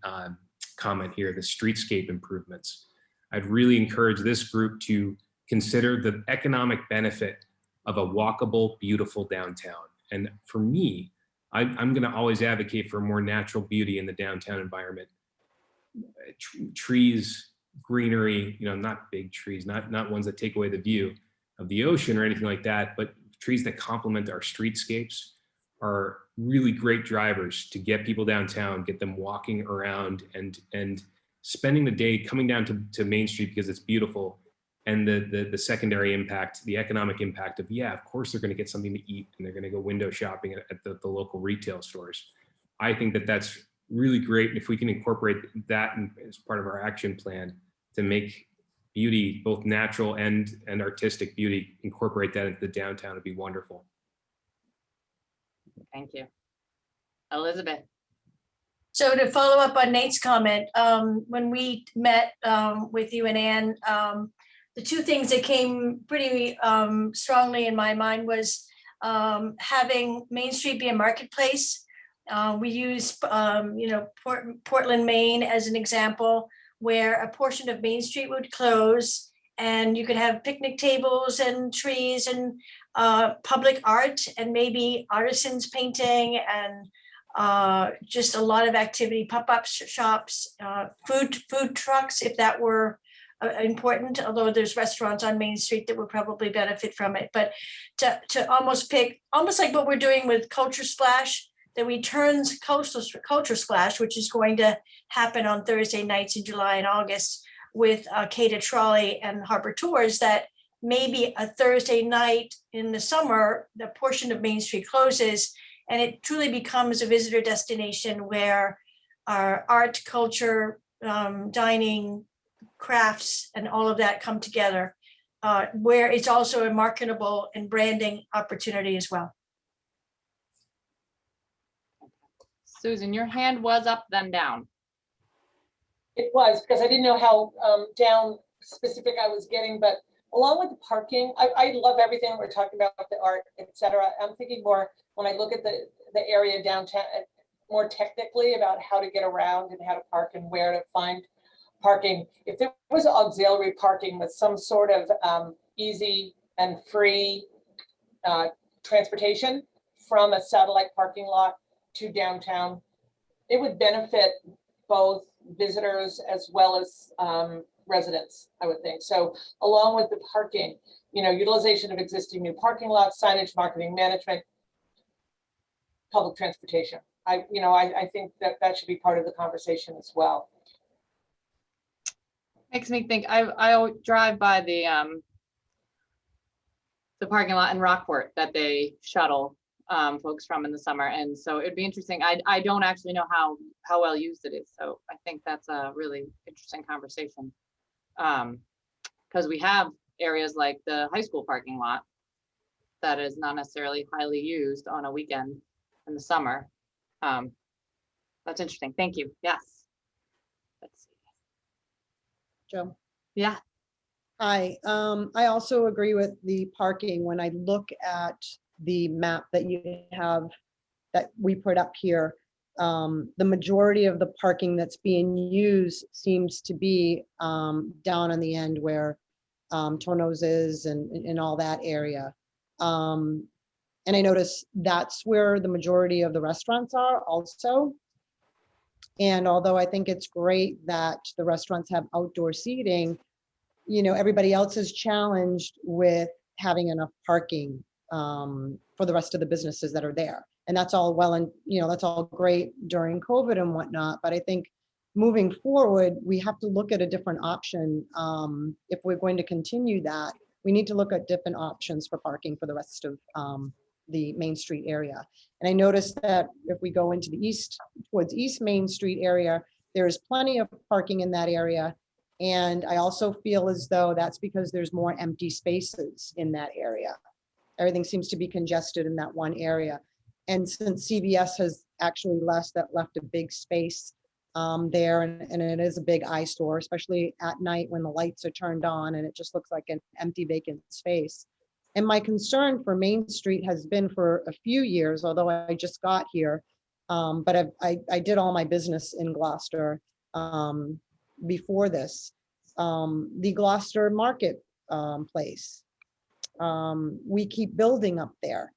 comment here, the streetscape improvements. I'd really encourage this group to consider the economic benefit of a walkable, beautiful downtown. And for me, I'm going to always advocate for more natural beauty in the downtown environment. trees, greenery, not big trees, not ones that take away the view of the ocean or anything like that, but trees that complement our streetscapes are really great drivers to get people downtown, get them walking around and spending the day coming down to Main Street because it's beautiful. And the secondary impact, the economic impact of, yeah, of course they're going to get something to eat and they're going to go window shopping at the local retail stores. I think that that's really great. And if we can incorporate that as part of our action plan to make beauty, both natural and artistic beauty, incorporate that into the downtown, it'd be wonderful. Thank you. Elizabeth. So to follow up on Nate's comment, when we met with you and Ann, the two things that came pretty strongly in my mind was having Main Street be a marketplace. We use, Portland, Maine as an example, where a portion of Main Street would close and you could have picnic tables and trees and public art and maybe artisans painting and just a lot of activity, pop-up shops, food trucks, if that were important, although there's restaurants on Main Street that would probably benefit from it. But to almost pick, almost like what we're doing with Culture Splash, that we turn Culture Splash, which is going to happen on Thursday nights in July and August with Cater Trolley and Harbor Tours, that maybe a Thursday night in the summer, the portion of Main Street closes and it truly becomes a visitor destination where our art, culture, dining, crafts, and all of that come together, where it's also a marketable and branding opportunity as well. Susan, your hand was up, then down. It was, because I didn't know how down specific I was getting, but along with the parking, I love everything we're talking about, the art, etc. I'm thinking more when I look at the area downtown, more technically about how to get around and how to park and where to find parking. If there was auxiliary parking with some sort of easy and free transportation from a satellite parking lot to downtown, it would benefit both visitors as well as residents, I would think. So along with the parking, utilization of existing new parking lots, signage, marketing management, public transportation. I think that should be part of the conversation as well. Makes me think, I drive by the parking lot in Rockport that they shuttle folks from in the summer. And so it'd be interesting. I don't actually know how well used it is. So I think that's a really interesting conversation. Because we have areas like the high school parking lot that is not necessarily highly used on a weekend in the summer. That's interesting. Thank you. Yes. Let's see. Joe. Yeah. Hi. I also agree with the parking. When I look at the map that you have, that we put up here, the majority of the parking that's being used seems to be down on the end where Tono's is and all that area. And I notice that's where the majority of the restaurants are also. And although I think it's great that the restaurants have outdoor seating, everybody else is challenged with having enough parking for the rest of the businesses that are there. And that's all well and, that's all great during COVID and whatnot. But I think moving forward, we have to look at a different option. If we're going to continue that, we need to look at different options for parking for the rest of the Main Street area. And I noticed that if we go into the east, towards East Main Street area, there's plenty of parking in that area. And I also feel as though that's because there's more empty spaces in that area. Everything seems to be congested in that one area. And since CVS has actually left a big space there, and it is a big eyesore, especially at night when the lights are turned on and it just looks like an empty vacant space. And my concern for Main Street has been for a few years, although I just got here, but I did all my business in Gloucester before this. The Gloucester Market place, we keep building up there.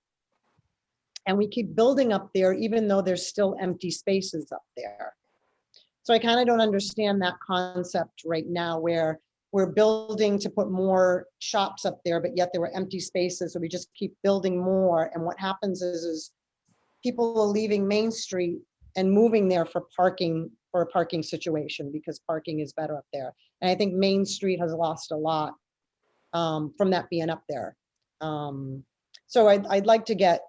And we keep building up there even though there's still empty spaces up there. So I kind of don't understand that concept right now where we're building to put more shops up there, but yet there were empty spaces. So we just keep building more. And what happens is people are leaving Main Street and moving there for a parking situation because parking is better up there. And I think Main Street has lost a lot from that being up there. So I'd like to get,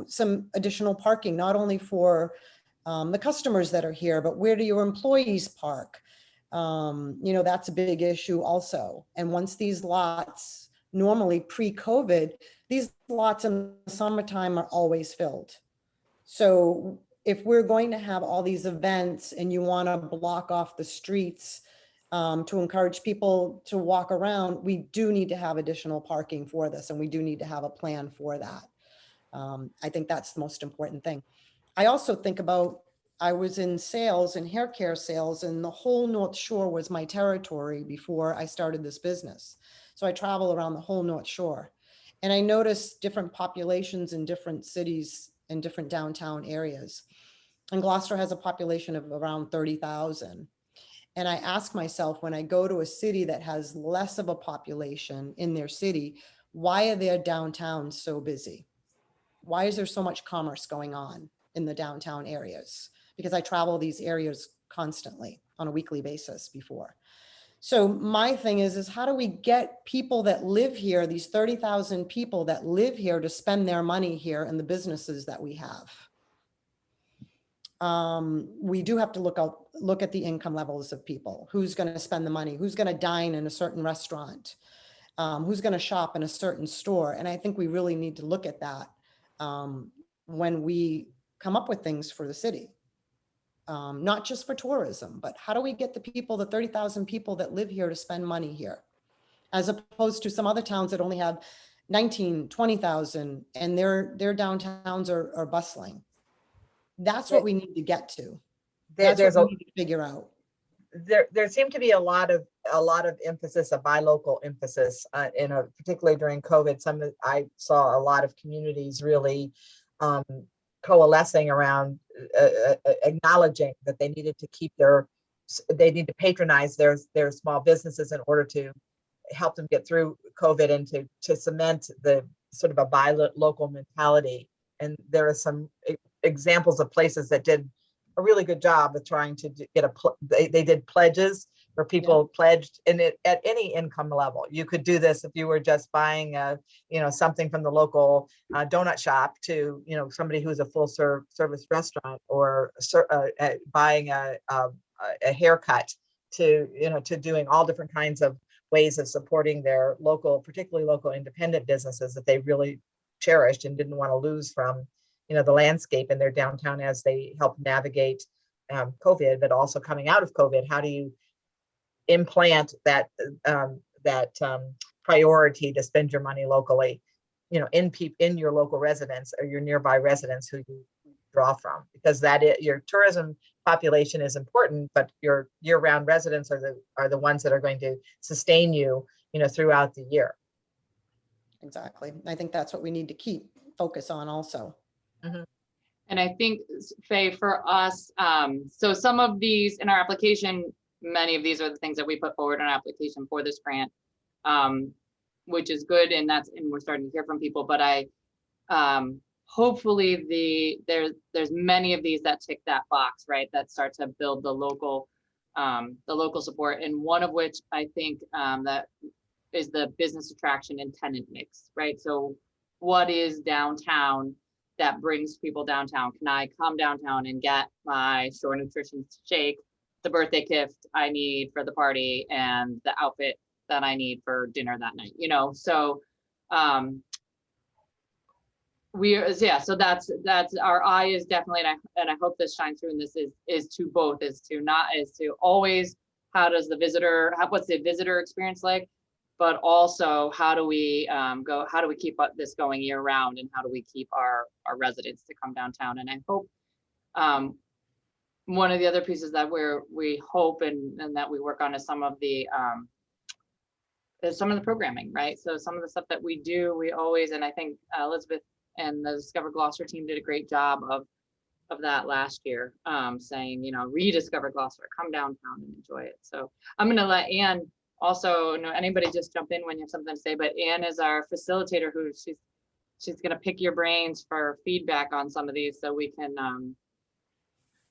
some additional parking, not only for the customers that are here, but where do your employees park? That's a big issue also. And once these lots, normally pre-COVID, these lots in the summertime are always filled. So if we're going to have all these events and you want to block off the streets to encourage people to walk around, we do need to have additional parking for this, and we do need to have a plan for that. I think that's the most important thing. I also think about, I was in sales and hair care sales, and the whole North Shore was my territory before I started this business. So I travel around the whole North Shore, and I noticed different populations in different cities and different downtown areas. And Gloucester has a population of around 30,000. And I ask myself, when I go to a city that has less of a population in their city, why are their downtowns so busy? Why is there so much commerce going on in the downtown areas? Because I travel these areas constantly on a weekly basis before. So my thing is how do we get people that live here, these 30,000 people that live here, to spend their money here in the businesses that we have? We do have to look at the income levels of people. Who's going to spend the money? Who's going to dine in a certain restaurant? Who's going to shop in a certain store? And I think we really need to look at that when we come up with things for the city. Not just for tourism, but how do we get the people, the 30,000 people that live here, to spend money here, as opposed to some other towns that only have 19, 20,000 and their downtowns are bustling. That's what we need to get to. That's what we need to figure out. There seemed to be a lot of emphasis, a buy local emphasis, particularly during COVID. I saw a lot of communities really coalescing around acknowledging that they needed to patronize their small businesses in order to help them get through COVID and to cement the sort of a buy local mentality. And there are some examples of places that did a really good job of trying to get they did pledges where people pledged, and at any income level. You could do this if you were just buying something from the local donut shop to somebody who's a full service restaurant, or buying a haircut, to doing all different kinds of ways of supporting their local, particularly local independent businesses that they really cherished and didn't want to lose from the landscape in their downtown as they help navigate COVID, but also coming out of COVID. How do you implant that priority to spend your money locally, in your local residents or your nearby residents who you draw from? Because your tourism population is important, but your year-round residents are the ones that are going to sustain you, throughout the year. Exactly. I think that's what we need to keep focus on also. Mm-hmm. And I think, Faye, for us, so some of these in our application, many of these are the things that we put forward in our application for this grant, which is good, and we're starting to hear from people. But hopefully there's many of these that tick that box, right? That start to build the local support, and one of which I think that is the business attraction and tenant mix, right? So what is downtown that brings people downtown? Can I come downtown and get my Shore Nutrition shake, the birthday gift I need for the party, and the outfit that I need for dinner that night? So so that's our eye is definitely, and I hope this shines through in this is to both, is to always, what's the visitor experience like, but also how do we keep this going year round, and how do we keep our residents to come downtown? And I hope one of the other pieces that we hope and that we work on is some of the programming, right? So some of the stuff that we do, we always, and I think Elizabeth and the Discover Gloucester team did a great job of of that last year, saying, rediscover Gloucester, come downtown and enjoy it. So I'm going to let Ann also, anybody just jump in when you have something to say, but Ann is our facilitator who she's going to pick your brains for feedback on some of these so we can,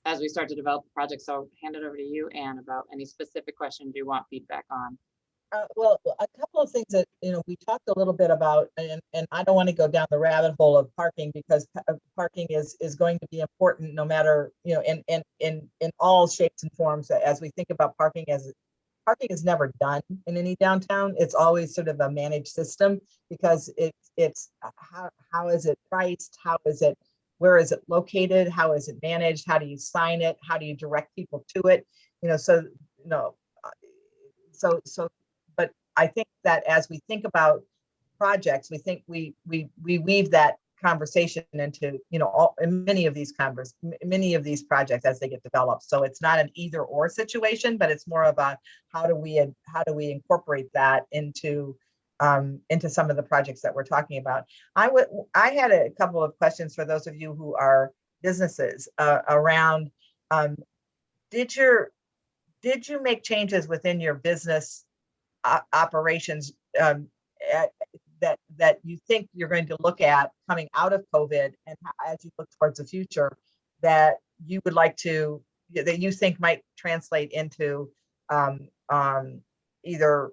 as we start to develop the project. So hand it over to you, Ann, about any specific questions you want feedback on. Well, a couple of things that, we talked a little bit about, and I don't want to go down the rabbit hole of parking, because parking is going to be important no matter, in all shapes and forms. As we think about parking is never done in any downtown. It's always sort of a managed system, because it's how is it priced? Where is it located? How is it managed? How do you sign it? How do you direct people to it? But I think that as we think about projects, we think we weave that conversation into, many of these projects as they get developed. So it's not an either or situation, but it's more about how do we incorporate that into some of the projects that we're talking about. I had a couple of questions for those of you who are businesses around, did you make changes within your business operations that you think you're going to look at coming out of COVID, and as you look towards the future, that you would like to, that you think might translate into either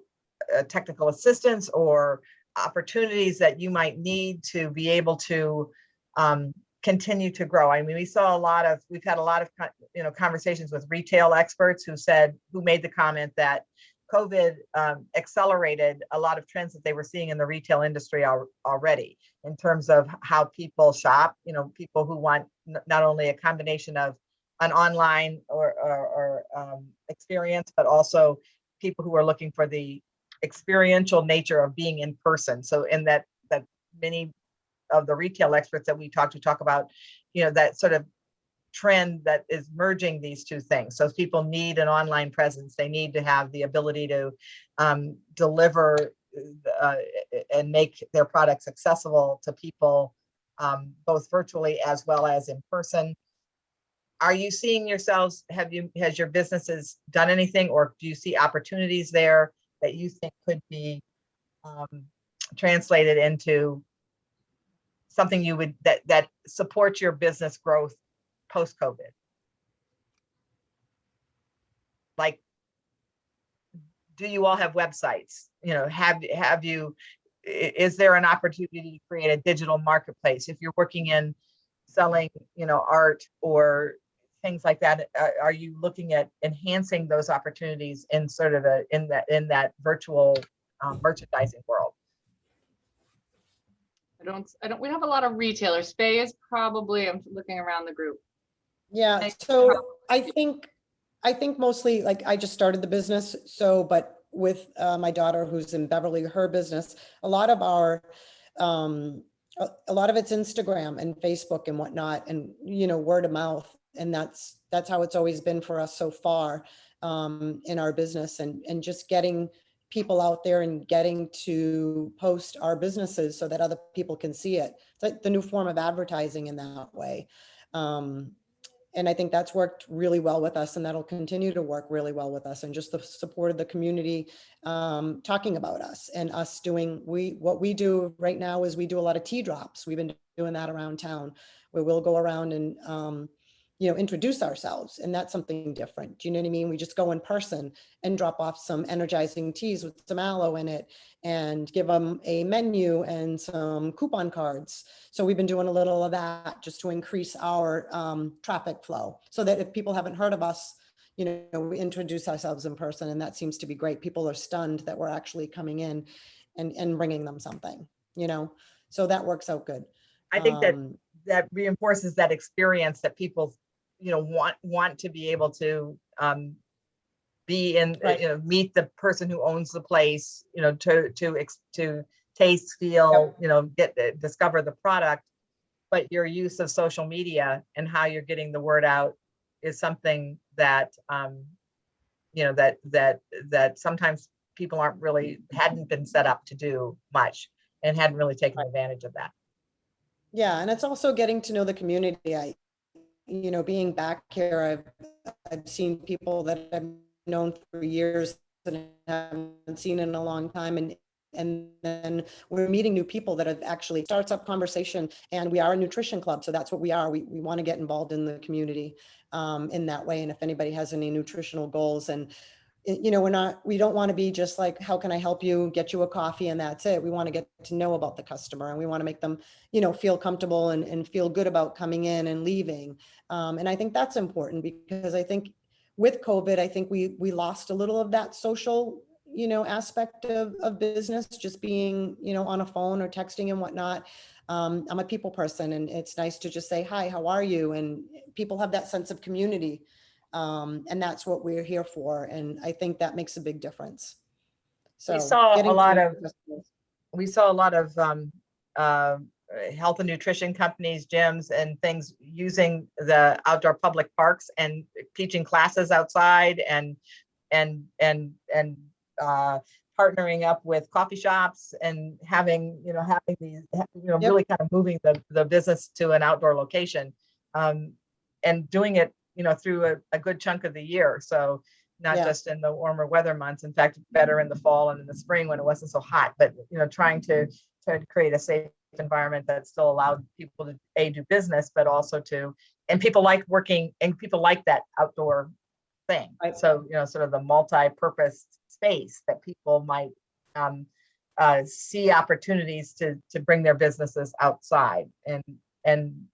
technical assistance or opportunities that you might need to be able to continue to grow? I mean, we've had a lot of conversations with retail experts who made the comment that COVID accelerated a lot of trends that they were seeing in the retail industry already, in terms of how people shop, people who want not only a combination of an online or experience, but also people who are looking for the experiential nature of being in person. So in that many of the retail experts that we talk about, that sort of trend that is merging these two things. So people need an online presence. They need to have the ability to deliver and make their products accessible to people, both virtually as well as in person. Are you seeing yourselves, has your businesses done anything, or do you see opportunities there that you think could be translated into something that supports your business growth post-COVID? Like, do you all have websites? Is there an opportunity to create a digital marketplace? If you're working in selling, art or things like that, are you looking at enhancing those opportunities in sort of in that virtual merchandising world? We have a lot of retailers. Faye is probably, I'm looking around the group. Yeah, so I think mostly, like, I just started the business, but with my daughter who's in Beverly, her business, a lot of it's Instagram and Facebook and whatnot, and word of mouth, and that's how it's always been for us so far in our business, and just getting people out there and getting to post our businesses so that other people can see it. It's like the new form of advertising in that way. And I think that's worked really well with us, and that'll continue to work really well with us, and just the support of the community talking about us, and us doing, what we do right now is we do a lot of tea drops. We've been doing that around town, where we'll go around and introduce ourselves, and that's something different. Do you know what I mean? We just go in person and drop off some energizing teas with some aloe in it, and give them a menu and some coupon cards. So we've been doing a little of that just to increase our traffic flow, so that if people haven't heard of us, we introduce ourselves in person, and that seems to be great. People are stunned that we're actually coming in and bringing them something, so that works out good. I think that reinforces that experience that people want to be able to be in, right. Meet the person who owns the place, to taste, feel, discover the product. But your use of social media and how you're getting the word out is something that that sometimes people hadn't been set up to do much, and hadn't really taken advantage of that. Yeah, and it's also getting to know the community. you know, being back here, I've seen people that I've known for years and haven't seen in a long time. And then we're meeting new people that have actually starts up conversation, and we are a nutrition club. So that's what we are. We want to get involved in the community in that way. And if anybody has any nutritional goals, and you know, we don't want to be just like, how can I help you, get you a coffee and that's it. We want to get to know about the customer, and we want to make them, you know, feel comfortable and feel good about coming in and leaving. And I think that's important, because I think with COVID, I think we lost a little of that social, you know, aspect of business, just being, you know, on a phone or texting and whatnot. I'm a people person, and it's nice to just say, hi, how are you? And people have that sense of community. And that's what we're here for. And I think that makes a big difference. So We saw a getting lot to- of health and nutrition companies, gyms and things using the outdoor public parks and teaching classes outside and partnering up with coffee shops and having these, Yep. really kind of moving the business to an outdoor location, and doing it, through a good chunk of the year. So not Yeah. just in the warmer weather months, in fact, better in the fall and in the spring when it wasn't so hot, but, trying to create a safe environment that still allowed people to do business, but also and people like working, and people like that outdoor thing. Right. So, sort of the multi-purpose space that people might see opportunities to bring their businesses outside. And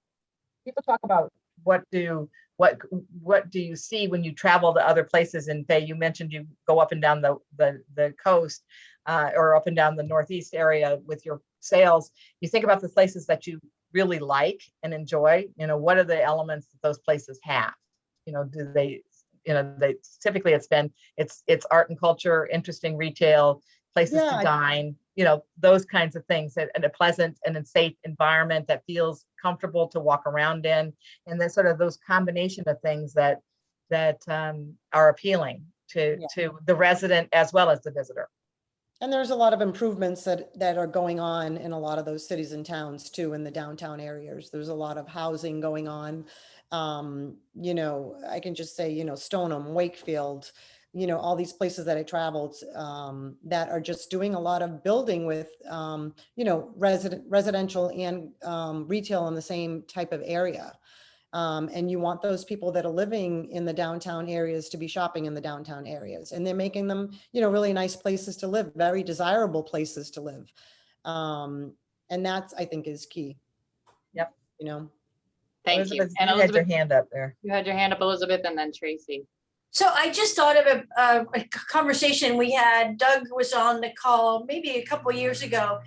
people talk about what do you see when you travel to other places? And Faye, you mentioned you go up and down the coast, or up and down the Northeast area with your sales. You think about the places that you really like and enjoy. What are the elements that those places have? Do they typically it's art and culture, interesting retail, places to dine, those kinds of things, and a pleasant and a safe environment that feels comfortable to walk around in. And then sort of those combination of things that are appealing to the resident as well as the visitor. And there's a lot of improvements that are going on in a lot of those cities and towns too, in the downtown areas. There's a lot of housing going on. I can just say, Stoneham, Wakefield, all these places that I traveled, that are just doing a lot of building with, residential and retail in the same type of area. And you want those people that are living in the downtown areas to be shopping in the downtown areas, and they're making them, really nice places to live, very desirable places to live. And that's, I think, is key. Yep. Thank Elizabeth, you. And you Elizabeth, had your hand up there. you had your hand up, Elizabeth, and then Tracy. So I just thought of a conversation we had. Doug was on the call maybe a couple of years ago.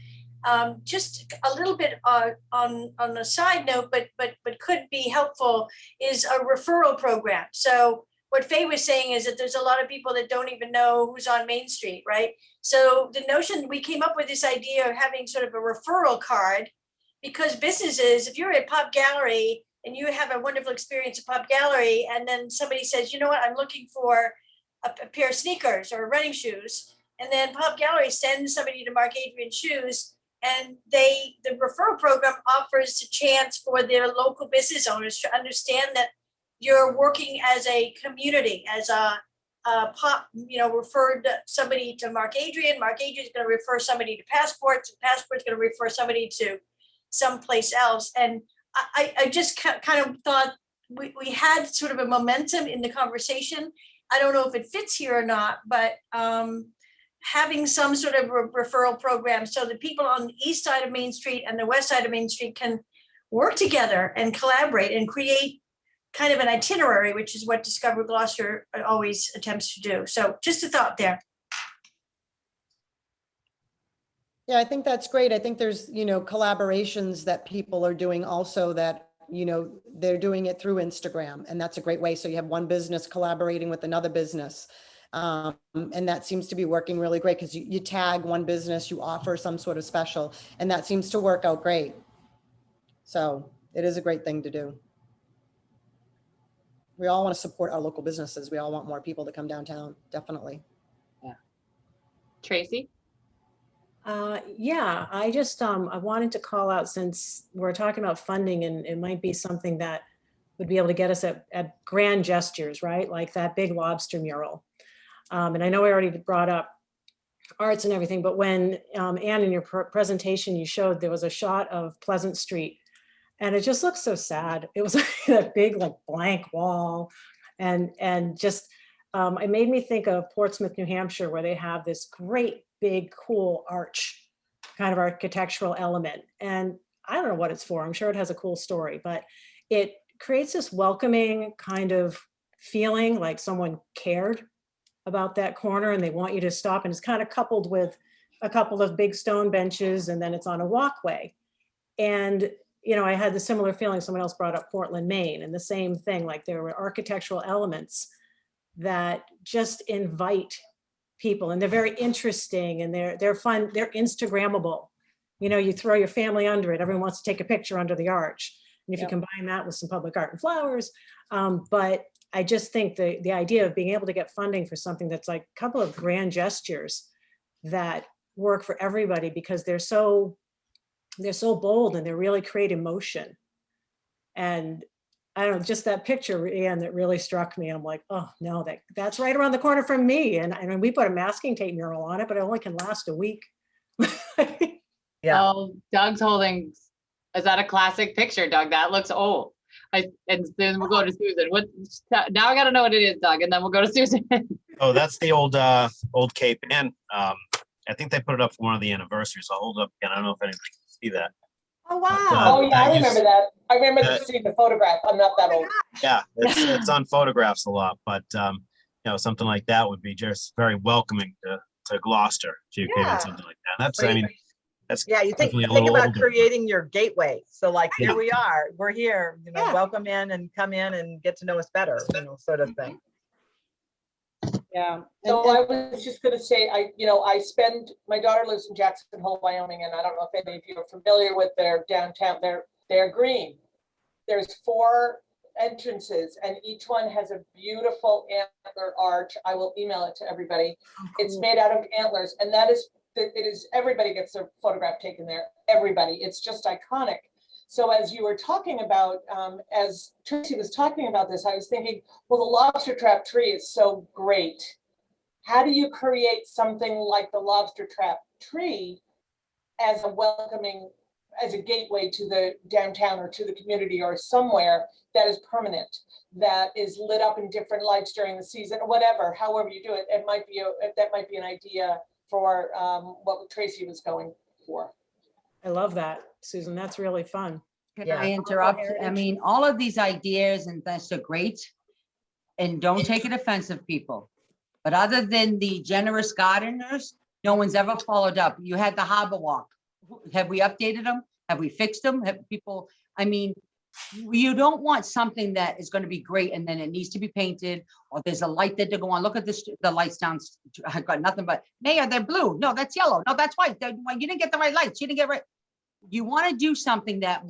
Just a little bit on a side note, but could be helpful, is a referral program. So what Faye was saying is that there's a lot of people that don't even know who's on Main Street, right? So the notion, we came up with this idea of having sort of a referral card, because businesses, if you're at Pop Gallery and you have a wonderful experience at Pop Gallery, and then somebody says, you know what, I'm looking for a pair of sneakers or running shoes, and then Pop Gallery sends somebody to Mark Adrian Shoes, and the referral program offers a chance for their local business owners to understand that you're working as a community, as a Pop, referred somebody to Mark Adrian. Mark Adrian's going to refer somebody to Passports. Passport's going to refer somebody to someplace else. And I just kind of thought we had sort of a momentum in the conversation. I don't know if it fits here or not, but having some sort of referral program so that people on the east side of Main Street and the west side of Main Street can work together and collaborate and create kind of an itinerary, which is what Discover Gloucester always attempts to do. So just a thought there. Yeah, I think that's great. I think there's, collaborations that people are doing also that, they're doing it through Instagram, and that's a great way. So you have one business collaborating with another business. And that seems to be working really great, because you tag one business, you offer some sort of special, and that seems to work out great. So it is a great thing to do. We all want to support our local businesses. We all want more people to come downtown, definitely. Yeah. Tracy? Yeah, I just, I wanted to call out, since we're talking about funding, and it might be something that would be able to get us at grand gestures, right? Like that big lobster mural. And I know I already brought up arts and everything, but when Anne, in your presentation, you showed there was a shot of Pleasant Street, and it just looks so sad. It was like that big like blank wall, and just it made me think of Portsmouth, New Hampshire, where they have this great big cool arch kind of architectural element. And I don't know what it's for. I'm sure it has a cool story, but it creates this welcoming kind of feeling like someone cared about that corner and they want you to stop. And it's kind of coupled with a couple of big stone benches, and then it's on a walkway. And, you know, I had the similar feeling. Someone else brought up Portland, Maine, and the same thing, like there were architectural elements that just invite people, and they're very interesting, and they're fun, they're Instagrammable. You know, you throw your family under it, everyone wants to take a picture under the arch. And if you combine that with some public art and flowers, but I just think the idea of being able to get funding for something that's like a couple of grand gestures that work for everybody, because they're so bold and they really create emotion. And I don't know, just that picture, Anne, that really struck me. I'm like, oh no, that's right around the corner from me. And we put a masking tape mural on it, but it only can last a week. Yeah. Oh, Doug's holding, is that a classic picture, Doug? That looks old. And then we'll go to Susan. Now I gotta know what it is, Doug, and then we'll go to Susan. Oh, that's the old Cape Inn. I think they put it up for one of the anniversaries. I'll hold it up again. I don't know if anyone can see that. Oh, wow. Oh, yeah, I remember that. I remember seeing the photograph. I'm not that old. Yeah, it's on photographs a lot, but you know, something like that would be just very welcoming to Gloucester if you created something like that. That's, I mean, that's Yeah, you think definitely a about little older. creating your gateway. So like, Yeah. here we are, we're here, you know, welcome in and come in and get to know us better, you know, sort of thing. Yeah. So I was just gonna say, my daughter lives in Jackson Hole, Wyoming, and I don't know if any of you are familiar with their downtown, they're green. There's 4 entrances and each one has a beautiful antler arch. I will email it to everybody. It's made out of antlers, and everybody gets their photograph taken there, everybody. It's just iconic. So as you were talking about, as Tracy was talking about this, I was thinking, well, the lobster trap tree is so great. How do you create something like the lobster trap tree as a gateway to the downtown or to the community or somewhere that is permanent, that is lit up in different lights during the season, whatever, however you do it, that might be an idea for what Tracy was going for. I love that, Susan. That's really fun. Can I interrupt? I mean, all of these ideas and that's great. And don't take it offensive, people. But other than the generous gardeners, no one's ever followed up. You had the harbor walk. Have we updated them? Have we fixed them? Have people, I mean, you don't want something that is going to be great and then it needs to be painted, or there's a light that they go on. Look at this, the lights down. I've got nothing but, Mayor, they're blue. No, that's yellow. No, that's white. You didn't get the right lights. You didn't get right. You want to do something that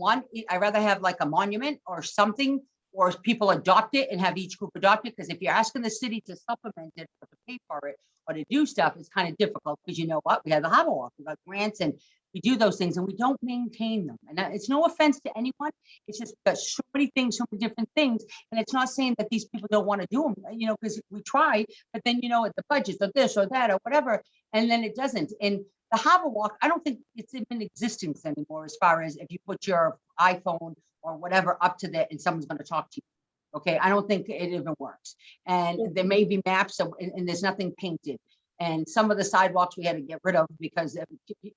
I'd rather have like a monument or something, or people adopt it and have each group adopt it. Because if you're asking the city to supplement it or to pay for it or to do stuff, it's kind of difficult, because you know what? We have the harbor walk, we got grants, and we do those things and we don't maintain them. And it's no offense to anyone. It's just there's so many things, so many different things. And it's not saying that these people don't want to do them, you know, because we try, but then, you know, at the budgets or this or that or whatever, and then it doesn't. And the harbor walk, I don't think it's in existence anymore, as far as if you put your iPhone or whatever up to that and someone's going to talk to you. Okay, I don't think it even works. And there may be maps and there's nothing painted. And some of the sidewalks we had to get rid of because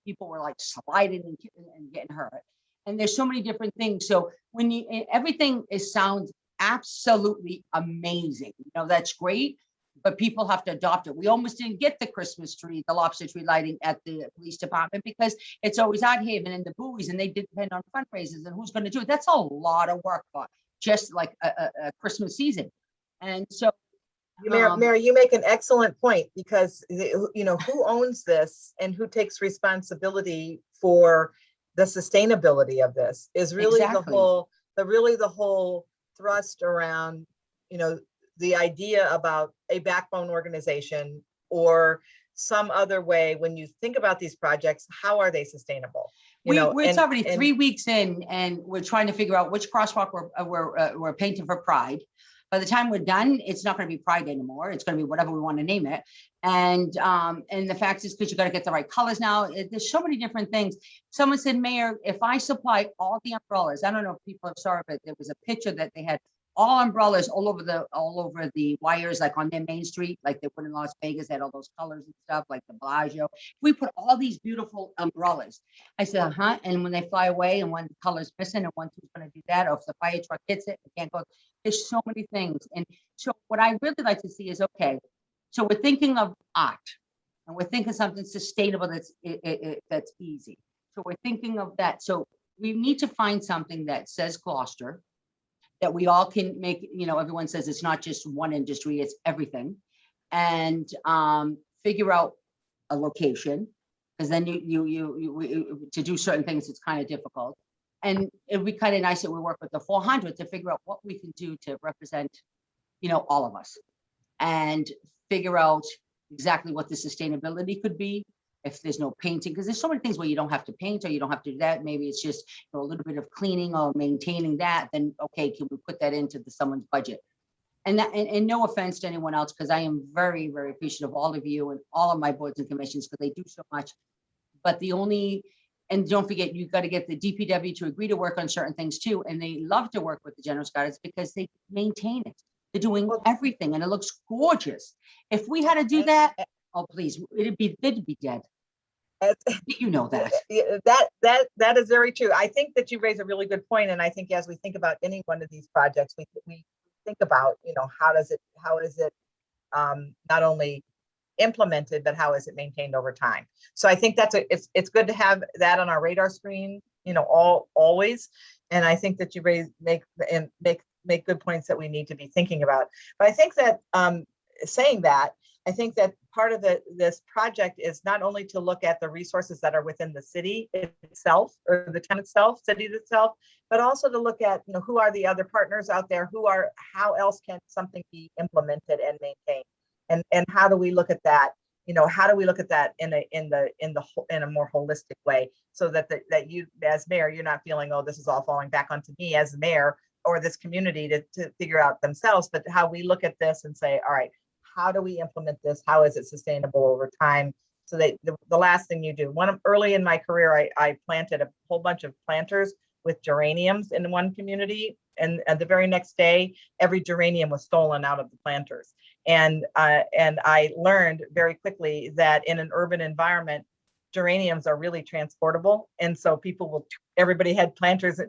people were like sliding and getting hurt. And there's so many different things. So when everything sounds absolutely amazing, you know, that's great, but people have to adopt it. We almost didn't get the Christmas tree, the lobster tree lighting at the police department, because it's always Out Haven and the buoys, and they depend on fundraisers and who's going to do it. That's a lot of work for just like a Christmas season. And so Mary, you make an excellent point, because you know, who owns this and who takes responsibility for the sustainability of this is really the whole thrust around, you know, the idea about a backbone organization or some other way. When you think about these projects, how are they sustainable? It's already 3 weeks in and we're trying to figure out which crosswalk we're painting for Pride. By the time we're done, it's not going to be Pride anymore. It's going to be whatever we want to name it. And the fact is, because you got to get the right colors now. There's so many different things. Someone said, Mayor, if I supply all the umbrellas, I don't know if people have saw it, but there was a picture that they had all umbrellas all over the wires, like on their main street, like they put in Las Vegas, they had all those colors and stuff, like the Bellagio. We put all these beautiful umbrellas. I said, uh-huh. And when they fly away and one color's missing and one who's going to do that, or if the fire truck hits it, it can't go. There's so many things. And so what I really like to see is, okay, so we're thinking of art and we're thinking something sustainable that's easy. So we're thinking of that. So we need to find something that says Gloucester, that we all can make, everyone says it's not just one industry, it's everything. And figure out a location, because then to do certain things, it's kind of difficult. And it'd be kind of nice that we work with the 400 to figure out what we can do to represent, all of us, and figure out exactly what the sustainability could be. If there's no painting, because there's so many things where you don't have to paint or you don't have to do that. Maybe it's just a little bit of cleaning or maintaining that. Then, okay, can we put that into someone's budget? And no offense to anyone else, because I am very, very appreciative of all of you and all of my boards and commissions, because they do so much. But and don't forget, you got to get the DPW to agree to work on certain things too. And they love to work with the General Scouts because they maintain it. They're doing everything and it looks gorgeous. If we had to do that, oh, please, it'd be dead. You know that. That is very true. I think that you raise a really good point, and I think as we think about any one of these projects, we think about how is it not only implemented, but how is it maintained over time. So I think it's good to have that on our radar screen, always. And I think that you make good points that we need to be thinking about. But I think that saying that, I think that part of this project is not only to look at the resources that are within the city itself or the town itself, city itself, but also to look at who are the other partners out there, how else can something be implemented and maintained, and how do we look at that? How do we look at that in a more holistic way, so that you as mayor, you're not feeling, oh, this is all falling back onto me as the mayor or this community to figure out themselves, but how we look at this and say, all right, how do we implement this? How is it sustainable over time? So that the last thing you do, early in my career, I planted a whole bunch of planters with geraniums in one community. And the very next day, every geranium was stolen out of the planters. And I learned very quickly that in an urban environment, geraniums are really transportable. And so everybody had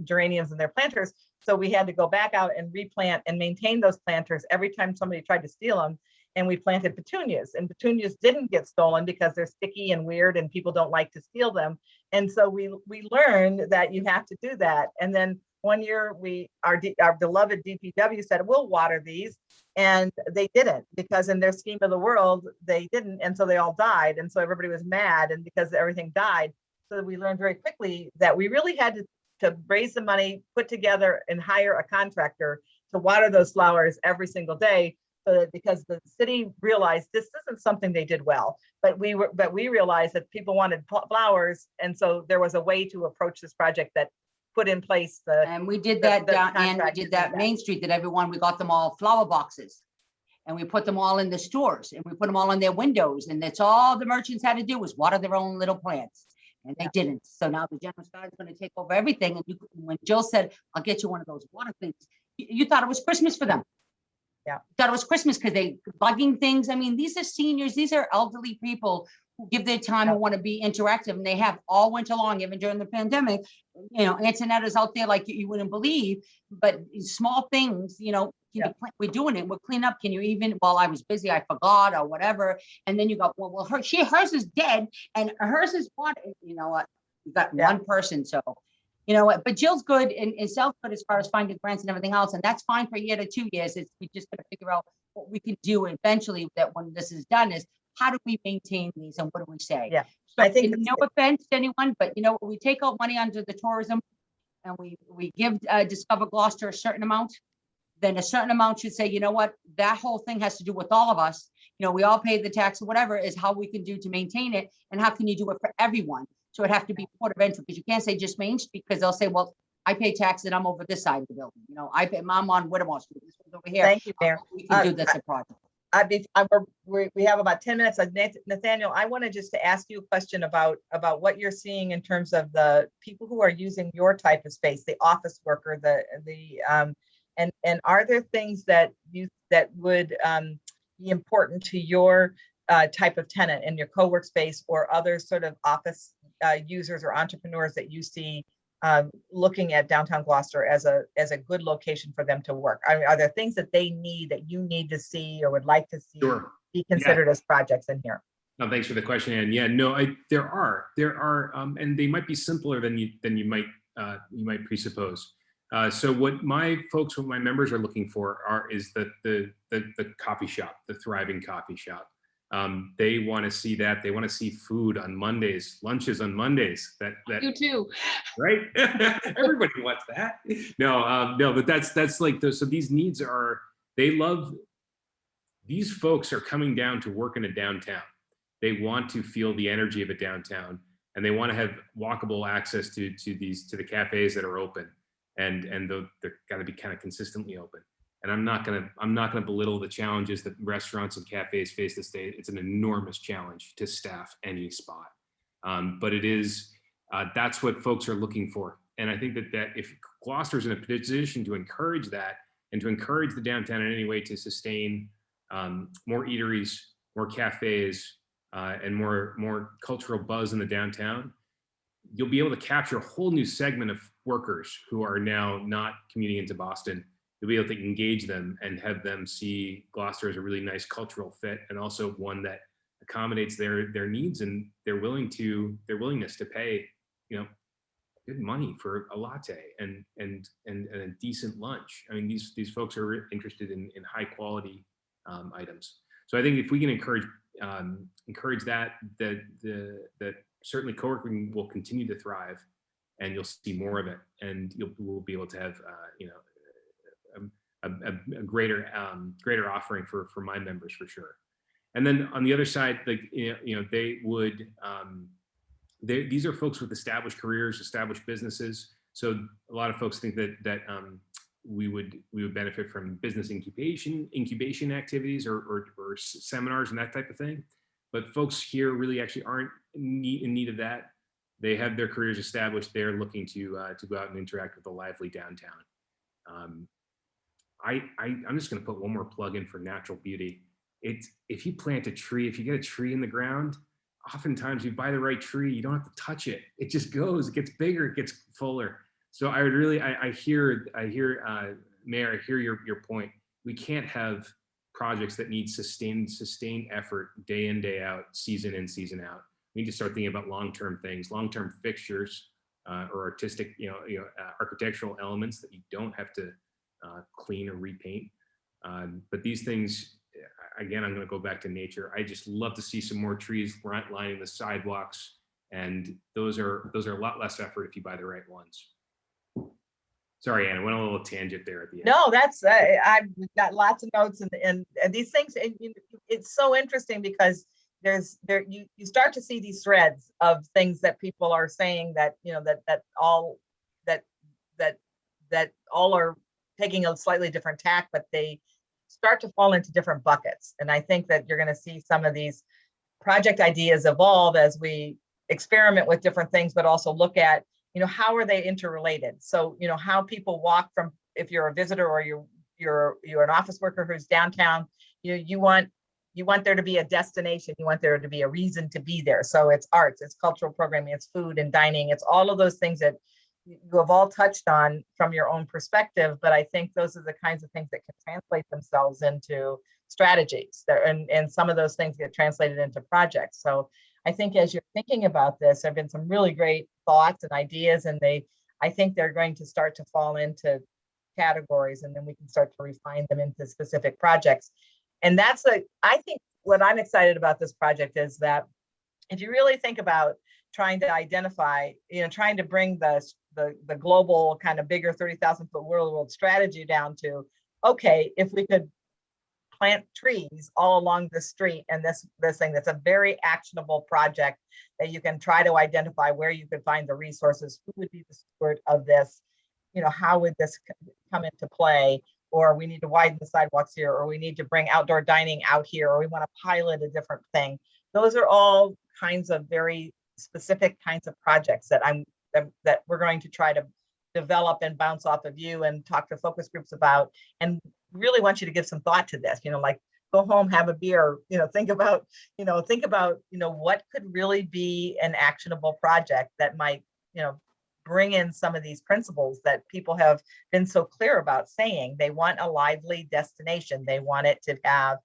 geraniums in their planters. So we had to go back out and replant and maintain those planters every time somebody tried to steal them. And we planted petunias, and petunias didn't get stolen because they're sticky and weird and people don't like to steal them. And so we learned that you have to do that. And then one year our beloved DPW said, we'll water these. And they didn't, because in their scheme of the world, they didn't. And so they all died. And so everybody was mad, and because everything died. So we learned very quickly that we really had to raise the money, put together and hire a contractor to water those flowers every single day. Because the city realized this isn't something they did well, but we realized that people wanted flowers, and so there was a way to approach this project that put in place and we did that Main Street that we got them all flower boxes, and we put them all in the stores, and we put them all in their windows, and that's all the merchants had to do was water their own little plants, and they didn't. So now the General Scouts is going to take over everything. And when Jill said, "I'll get you one of those water things," you thought it was Christmas for them. Yeah, thought it was Christmas because they bugging things. I mean, these are seniors, these are elderly people who give their time and want to be interactive, and they have all winter long, even during the pandemic. Antonetta's out there like you wouldn't believe, but small things, we're doing it, we're cleaning up. Can you even, well, I was busy, I forgot or whatever. And then you go, well, hers is dead and hers is what, you know what, you got one person. So you know what, but Jill's good and Sal's good as far as finding grants and everything else. And that's fine for a year to 2 years. We just got to figure out what we can do eventually, that when this is done, is how do we maintain these and what do we say? Yeah. So I think no offense to anyone, but we take out money under the tourism and we give Discover Gloucester a certain amount, then a certain amount should say, you know what, that whole thing has to do with all of us. We all pay the tax or whatever, is how we can do to maintain it. And how can you do it for everyone? So it'd have to be port of entry, because you can't say just Main Street, because they'll say, well, I pay taxes and I'm over this side of the building. You know, I'm on Whittemore Street, this one's over here. Thank you, Mayor. We can do this a project. We have about 10 minutes. Nathaniel, I wanted just to ask you a question about what you're seeing in terms of the people who are using your type of space, the office worker, and are there things that would be important to your type of tenant in your co-work space, or other sort of office users or entrepreneurs that you see looking at downtown Gloucester as a good location for them to work? I mean, are there things that they need, that you need to see or would like to see be considered as projects in here? No, thanks for the question, Ann. Yeah, no, there are, and they might be simpler than you might presuppose. So what my members are looking for is the coffee shop, the thriving coffee shop. They want to see that. They want to see food on Mondays, lunches on Mondays. That You too. Right? Everybody wants that. No, but that's like those. So these needs are. These folks are coming down to work in a downtown. They want to feel the energy of a downtown, and they want to have walkable access to the cafes that are open, and they're got to be kind of consistently open. And I'm not gonna belittle the challenges that restaurants and cafes face this day. It's an enormous challenge to staff any spot, but it is that's what folks are looking for. And I think that if Gloucester's in a position to encourage that and to encourage the downtown in any way to sustain more eateries, more cafes, and more cultural buzz in the downtown, you'll be able to capture a whole new segment of workers who are now not commuting into Boston. You'll be able to engage them and have them see Gloucester as a really nice cultural fit, and also one that accommodates their needs and their willingness to pay, good money for a latte and a decent lunch. I mean, these folks are interested in high quality items. So I think if we can encourage that certainly co-working will continue to thrive, and you'll see more of it, and we'll be able to have a greater offering for my members for sure. And then on the other side, like they would these are folks with established careers, established businesses. So a lot of folks think that we would benefit from business incubation activities or seminars and that type of thing. But folks here really actually aren't in need of that. They have their careers established. They're looking to go out and interact with a lively downtown. I'm just going to put one more plug in for natural beauty. If you plant a tree, if you get a tree in the ground, oftentimes you buy the right tree, you don't have to touch it. It just goes, it gets bigger, it gets fuller. So I would really, I hear, Mayor, I hear your point. We can't have projects that need sustained effort day in, day out, season in, season out. We need to start thinking about long-term things, long-term fixtures, or artistic, architectural elements that you don't have to clean or repaint. But these things, again, I'm going to go back to nature. I just love to see some more trees lining the sidewalks, and those are a lot less effort if you buy the right ones. Sorry, Anna, went a little tangent there at the end. No, that's I've got lots of notes, and these things. And it's so interesting because you start to see these threads of things that people are saying that that all are taking a slightly different tack, but they start to fall into different buckets. And I think that you're going to see some of these project ideas evolve as we experiment with different things, but also look at, how are they interrelated? So, how people walk from, if you're a visitor or you're an office worker who's downtown, you want there to be a destination. You want there to be a reason to be there. So it's arts, it's cultural programming, it's food and dining. It's all of those things that you have all touched on from your own perspective, but I think those are the kinds of things that can translate themselves into strategies there, and some of those things get translated into projects. So I think as you're thinking about this, there have been some really great thoughts and ideas, and I think they're going to start to fall into categories, and then we can start to refine them into specific projects. And I think what I'm excited about this project is that if you really think about trying to identify, trying to bring the global kind of bigger 30,000 foot world strategy down to, okay, if we could plant trees all along the street. And this thing, that's a very actionable project that you can try to identify where you could find the resources, who would be the steward of this, how would this come into play, or we need to widen the sidewalks here, or we need to bring outdoor dining out here, or we want to pilot a different thing. Those are all kinds of very specific kinds of projects that that we're going to try to develop and bounce off of you and talk to focus groups about, and really want you to give some thought to this, like go home, have a beer, think about what could really be an actionable project that might, bring in some of these principles that people have been so clear about saying. They want a lively destination. They want it to have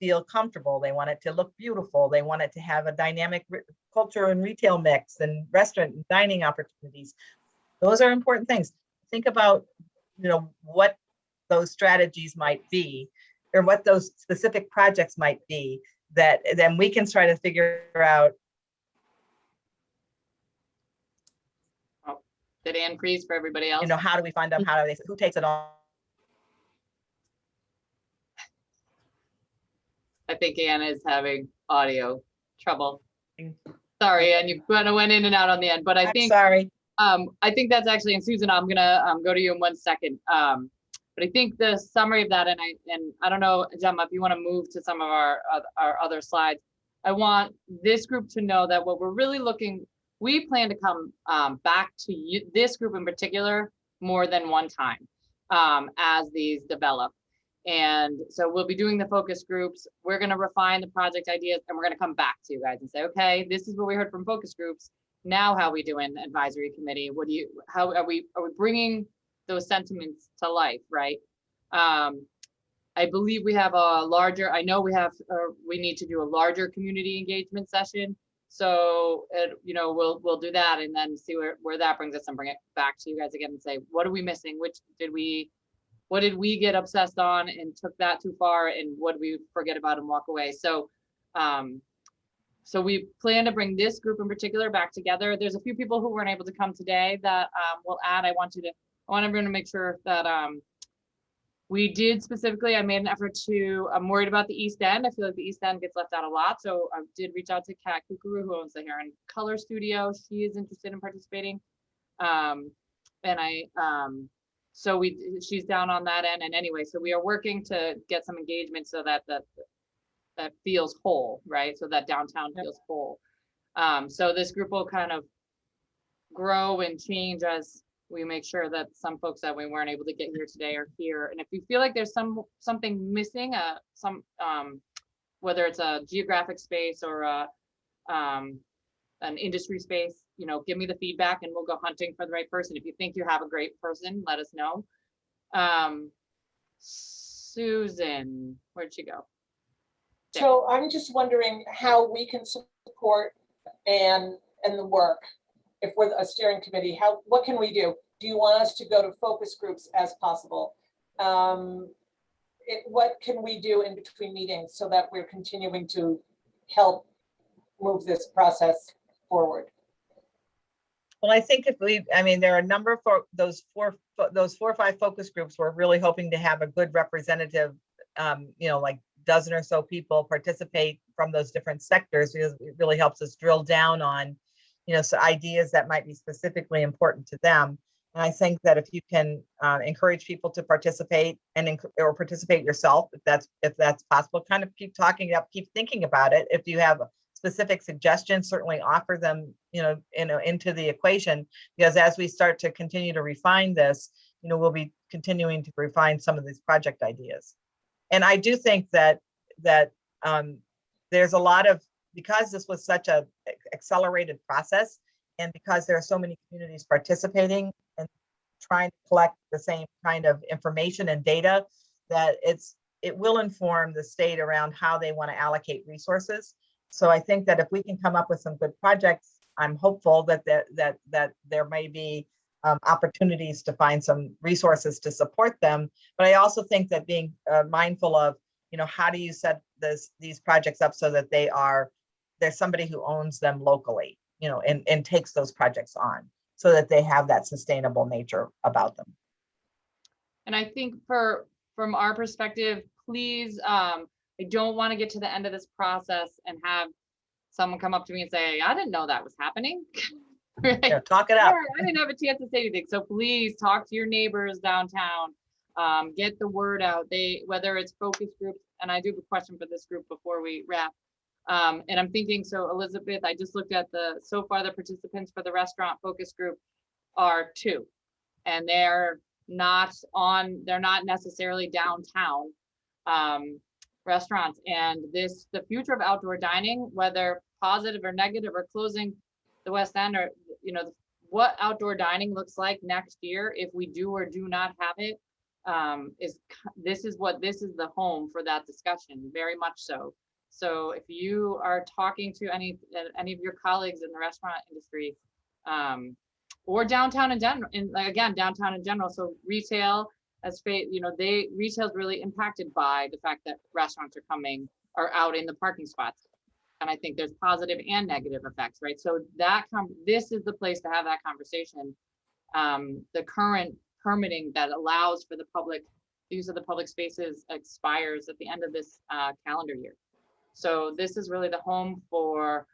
feel comfortable. They want it to look beautiful. They want it to have a dynamic culture and retail mix and restaurant and dining opportunities. Those are important things. Think about, what those strategies might be, or what those specific projects might be, that then we can try to figure out. Oh, did Ann freeze for everybody else? How do we find them? Who takes it on? I think Ann is having audio trouble. Sorry, and you kind of went in and out on the end, but I think sorry. I think that's actually, and Susan, I'm gonna go to you in 1 second. But I think the summary of that, and I don't know, Gemma, if you want to move to some of our other slides. I want this group to know that what we're really we plan to come back to you, this group in particular, more than one time as these develop. And so we'll be doing the focus groups. We're going to refine the project ideas, and we're going to come back to you guys and say, okay, this is what we heard from focus groups. Now, how are we doing advisory committee? How are we bringing those sentiments to life, right? I believe we have a larger, I know we need to do a larger community engagement session. So, we'll do that and then see where that brings us and bring it back to you guys again and say, what are we missing? What did we get obsessed on and took that too far, and what did we forget about and walk away? So, so we plan to bring this group in particular back together. There's a few people who weren't able to come today that will add. I want everyone to make sure that we did specifically, I made an effort I'm worried about the East End. I feel like the East End gets left out a lot. So I did reach out to Kat Kukuru, who owns the Hair and Color Studio. She is interested in participating. So she's down on that end. And anyway, so we are working to get some engagement so that that feels whole, right? So that downtown feels whole. So this group will kind of grow and change as we make sure that some folks that we weren't able to get here today are here. And if you feel like there's something missing, whether it's a geographic space or an industry space, give me the feedback and we'll go hunting for the right person. If you think you have a great person, let us know. Susan, where'd she go? So I'm just wondering how we can support and the work. If we're a steering committee, what can we do? Do you want us to go to focus groups as possible? What can we do in between meetings so that we're continuing to help move this process forward? Well, I think there are a number for those four or five focus groups. We're really hoping to have a good representative, like dozen or so people participate from those different sectors, because it really helps us drill down on, so ideas that might be specifically important to them. And I think that if you can encourage people to participate or participate yourself, if that's possible, kind of keep thinking about it. If you have specific suggestions, certainly offer them, into the equation, because as we start to continue to refine this, we'll be continuing to refine some of these project ideas. And I do think that there's a lot of, because this was such a accelerated process, and because there are so many communities participating and trying to collect the same kind of information and data, that it will inform the state around how they want to allocate resources. So I think that if we can come up with some good projects, I'm hopeful that there may be opportunities to find some resources to support them. But I also think that being mindful of, how do you set these projects up so that there's somebody who owns them locally, and takes those projects on, so that they have that sustainable nature about them. And I think for from our perspective, please, I don't want to get to the end of this process and have someone come up to me and say, I didn't know that was happening. Right? Yeah, talk it out. Or, I didn't have a chance to say anything. So please talk to your neighbors downtown. Get the word out. Whether it's focus groups, and I do have a question for this group before we wrap. And I'm thinking, so Elizabeth, I just looked at so far the participants for the restaurant focus group are 2, and they're not necessarily downtown restaurants. And the future of outdoor dining, whether positive or negative or closing the West End, or, what outdoor dining looks like next year, if we do or do not have it, this is the home for that discussion, very much so. So if you are talking to any of your colleagues in the restaurant industry, or downtown in general, downtown in general, so retail, retail is really impacted by the fact that restaurants are out in the parking spots. And I think there's positive and negative effects, right? So this is the place to have that conversation. The current permitting that allows for the public use of the public spaces expires at the end of this calendar year. So this is really the home for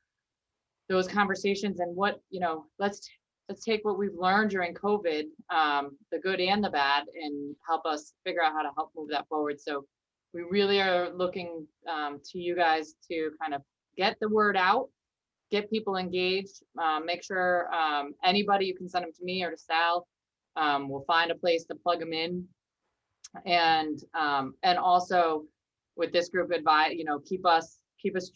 those conversations, and let's take what we've learned during COVID, the good and the bad, and help us figure out how to help move that forward. So we really are looking to you guys to kind of get the word out, get people engaged, make sure anybody, you can send them to me or to Sal. We'll find a place to plug them in, and also with this group advice, keep us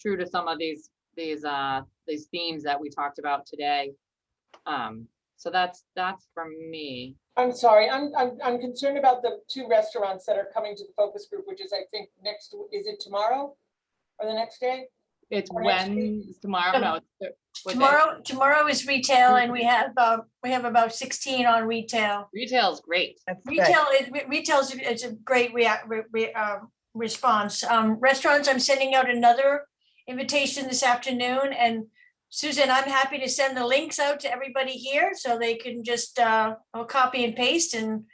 true to some of these themes that we talked about today. So that's from me. I'm sorry, I'm concerned about the 2 restaurants that are coming to the focus group, which is, I think, is it tomorrow or the next day? It's Or next week? tomorrow? No, what day? Tomorrow is retail, and we have about 16 on retail. Retail is great. That's good. Retail's it's a great response. Restaurants, I'm sending out another invitation this afternoon, and Susan, I'm happy to send the links out to everybody here so they can just copy and paste, and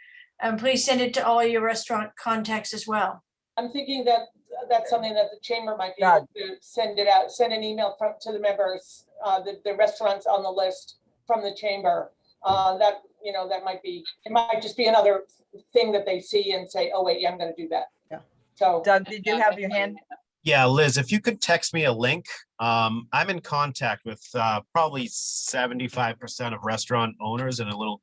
please send it to all your restaurant contacts as well. I'm thinking that that's something that the chamber might be able to send an email to the members, the restaurants on the list from the chamber. That might just be another thing that they see and say, oh wait, yeah, I'm going to do that. Yeah. So Doug, did you have your hand? Yeah, Liz, if you could text me a link. I'm in contact with probably 75% of restaurant owners in a little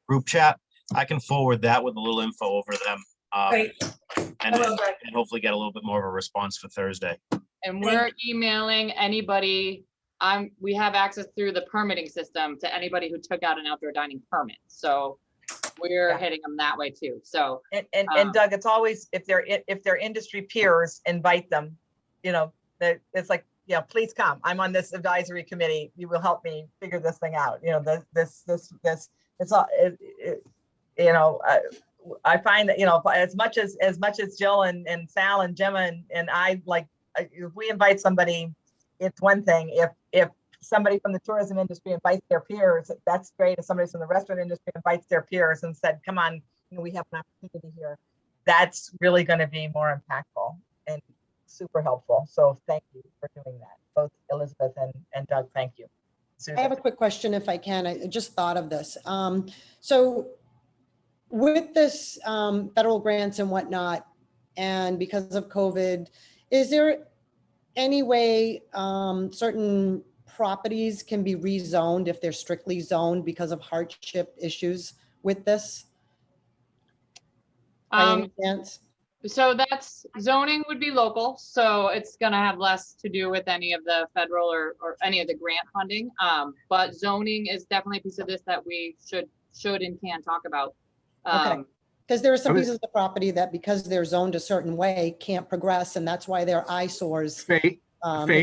group chat. I can forward that with a little info over to them. Great. And hopefully get a little bit more of a response for Thursday. And we're emailing anybody. We have access through the permitting system to anybody who took out an outdoor dining permit. So we're hitting them that way too. So and Doug, it's always if they're industry peers, invite them. It's like, please come. I'm on this advisory committee. You will help me figure this thing out. This it's all. I find that, as much as Jill and Sal and Gemma and I, like, if we invite somebody, it's one thing. If somebody from the tourism industry invites their peers, that's great. If somebody from the restaurant industry invites their peers and said, come on, we have an opportunity here, that's really going to be more impactful and super helpful. So thank you for doing that. Both Elizabeth and Doug, thank you. Susan. I have a quick question if I can. I just thought of this. So with this federal grants and whatnot, and because of COVID, is there any way certain properties can be rezoned if they're strictly zoned because of hardship issues with this? By any chance? So that's zoning would be local. So it's going to have less to do with any of the federal or any of the grant funding. But zoning is definitely a piece of this that we should and can talk about. Okay. Because there are some pieces of property that, because they're zoned a certain way, can't progress, and that's why they're eyesores. Faye,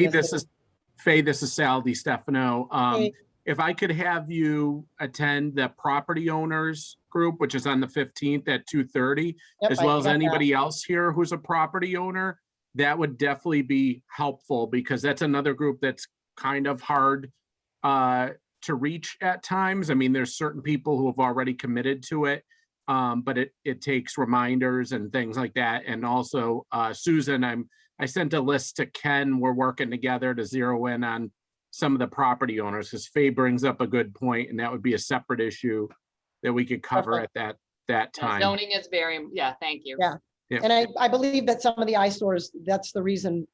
this is Sal DiStefano. If I could have you attend the property owners group, which is on the 15th at 2:30, as well as anybody else here who's a property owner, that would definitely be helpful, because that's another group that's kind of hard to reach at times. I mean, there's certain people who have already committed to it. but it takes reminders and things like that. And also, Susan, I sent a list to Ken. We're working together to zero in on some of the property owners, because Faye brings up a good point, and that would be a separate issue that we could cover at that Yeah, time. zoning is very, yeah, thank you. Yeah. Yeah. And I believe that some of the eyesores, that's the reason,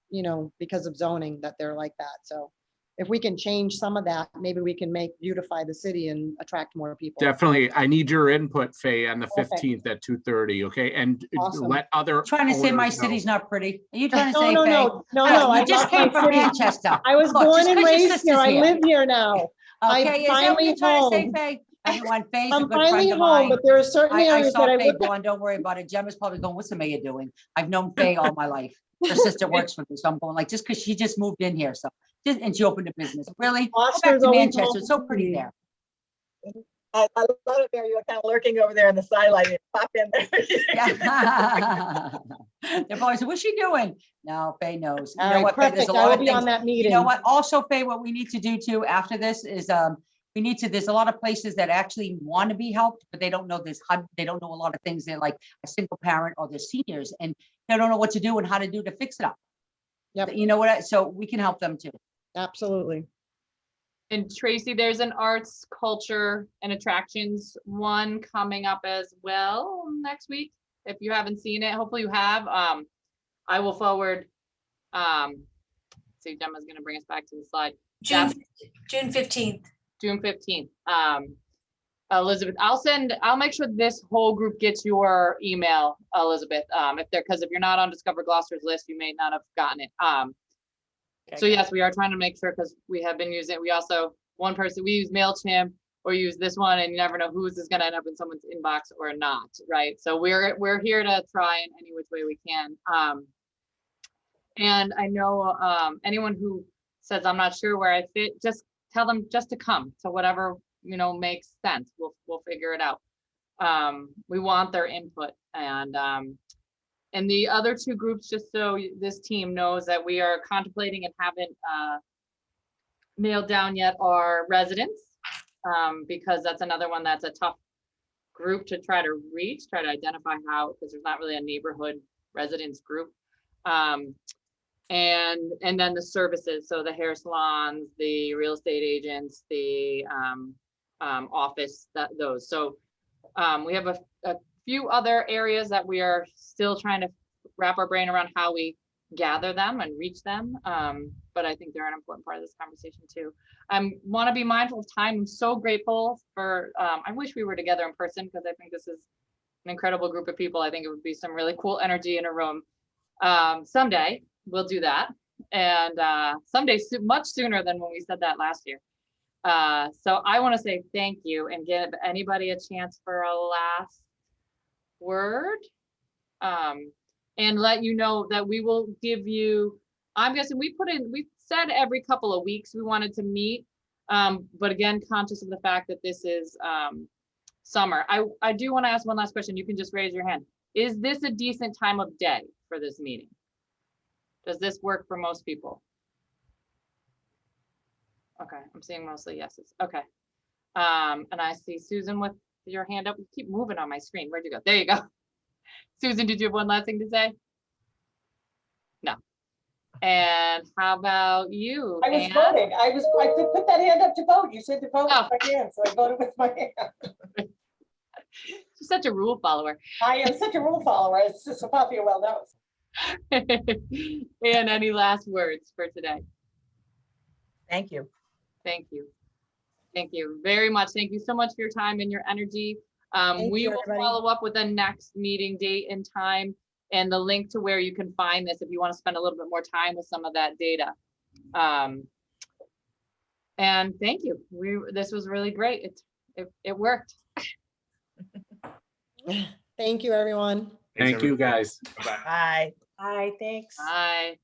because of zoning, that they're like that. So if we can change some of that, maybe we can beautify the city and attract more people. Definitely. I need your input, Faye, on the Okay. 15th at 2:30. Okay. And Awesome. let other. Trying to say my owners know. city's not pretty. Are you trying to No, say, no, Faye? no, no, Oh, no. I You just love my came from city. Manchester. I was Look, born just and 'cause your raised sister's here. I here. live here now. I'm Okay, is that what finally you're trying to say, home. Faye? Everyone, Faye's a I'm good friend finally of home, mine. but there are certain I areas saw that I Faye would. going, don't worry about it. Gemma's probably going, what's the mayor doing? I've known Faye all my life. Her sister works for me, so I'm going like, just because she just moved in here, so, and she opened a business. Really? Go back Gloucester's to always Manchester. home It's so for pretty me. there. I love it there. You're kind of lurking over there in the sideline. You pop in there. Yeah. They're probably saying, what's she doing? No, Faye knows. You All know right, what, Faye, there's perfect. a I lot will of be things. on that meeting. You know what? Also, Faye, what we need to do too after this is there's a lot of places that actually want to be helped, but they don't know they don't know a lot of things. They're like a single parent or they're seniors and they don't know what to do and how to do to fix it up. Yep. You know what? So we can help them too. Absolutely. And Tracy, there's an arts, culture, and attractions one coming up as well next week. If you haven't seen it, hopefully you have. I will forward. See, Gemma's going to bring us back to the slide. June 15th. June 15th. Elizabeth, I'll make sure this whole group gets your email, Elizabeth. Because if you're not on Discover Gloucester's list, you may not have gotten it. So yes, we are trying to make sure, because we have been using, we use MailChimp or use this one, and you never know who's is going to end up in someone's inbox or not, right? So we're here to try in any which way we can. And I know anyone who says, I'm not sure where I fit, just tell them just to come to whatever, makes sense. We'll figure it out. We want their input. And the other two groups, just so this team knows that we are contemplating and haven't nailed down yet, are residents, because that's another one that's a tough group to try to identify how, because there's not really a neighborhood residents group. And then the services, so the hair salons, the real estate agents, the office, those. So we have a few other areas that we are still trying to wrap our brain around how we gather them and reach them. But I think they're an important part of this conversation too. I want to be mindful of time. I'm so grateful for, I wish we were together in person, because I think this is an incredible group of people. I think it would be some really cool energy in a room. Someday we'll do that. And someday much sooner than when we said that last year. So I want to say thank you and give anybody a chance for a last word, and let you know that we will give you, I'm guessing we said every couple of weeks we wanted to meet, but again, conscious of the fact that this is summer. I do want to ask one last question. You can just raise your hand. Is this a decent time of day for this meeting? Does this work for most people? Okay, I'm seeing mostly yeses. Okay. And I see Susan with your hand up. You keep moving on my screen. Where'd you go? There you go. Susan, did you have one last thing to say? No. And how about you? I was Ann? voting. I put that hand up to vote. You said to vote with my hand, so I voted with my hand. She's such a rule follower. I am such a rule follower, as Sophia well knows. And any last words for today? Thank you. Thank you. Thank you very much. Thank you so much for your time and your energy. We will follow up with the next meeting date and time and the link to where you can find this if you want to spend a little bit more time with some of that data. And thank you. This was really great. It worked. Thank you, everyone. Thank you, guys. Bye. Bye, thanks. Bye.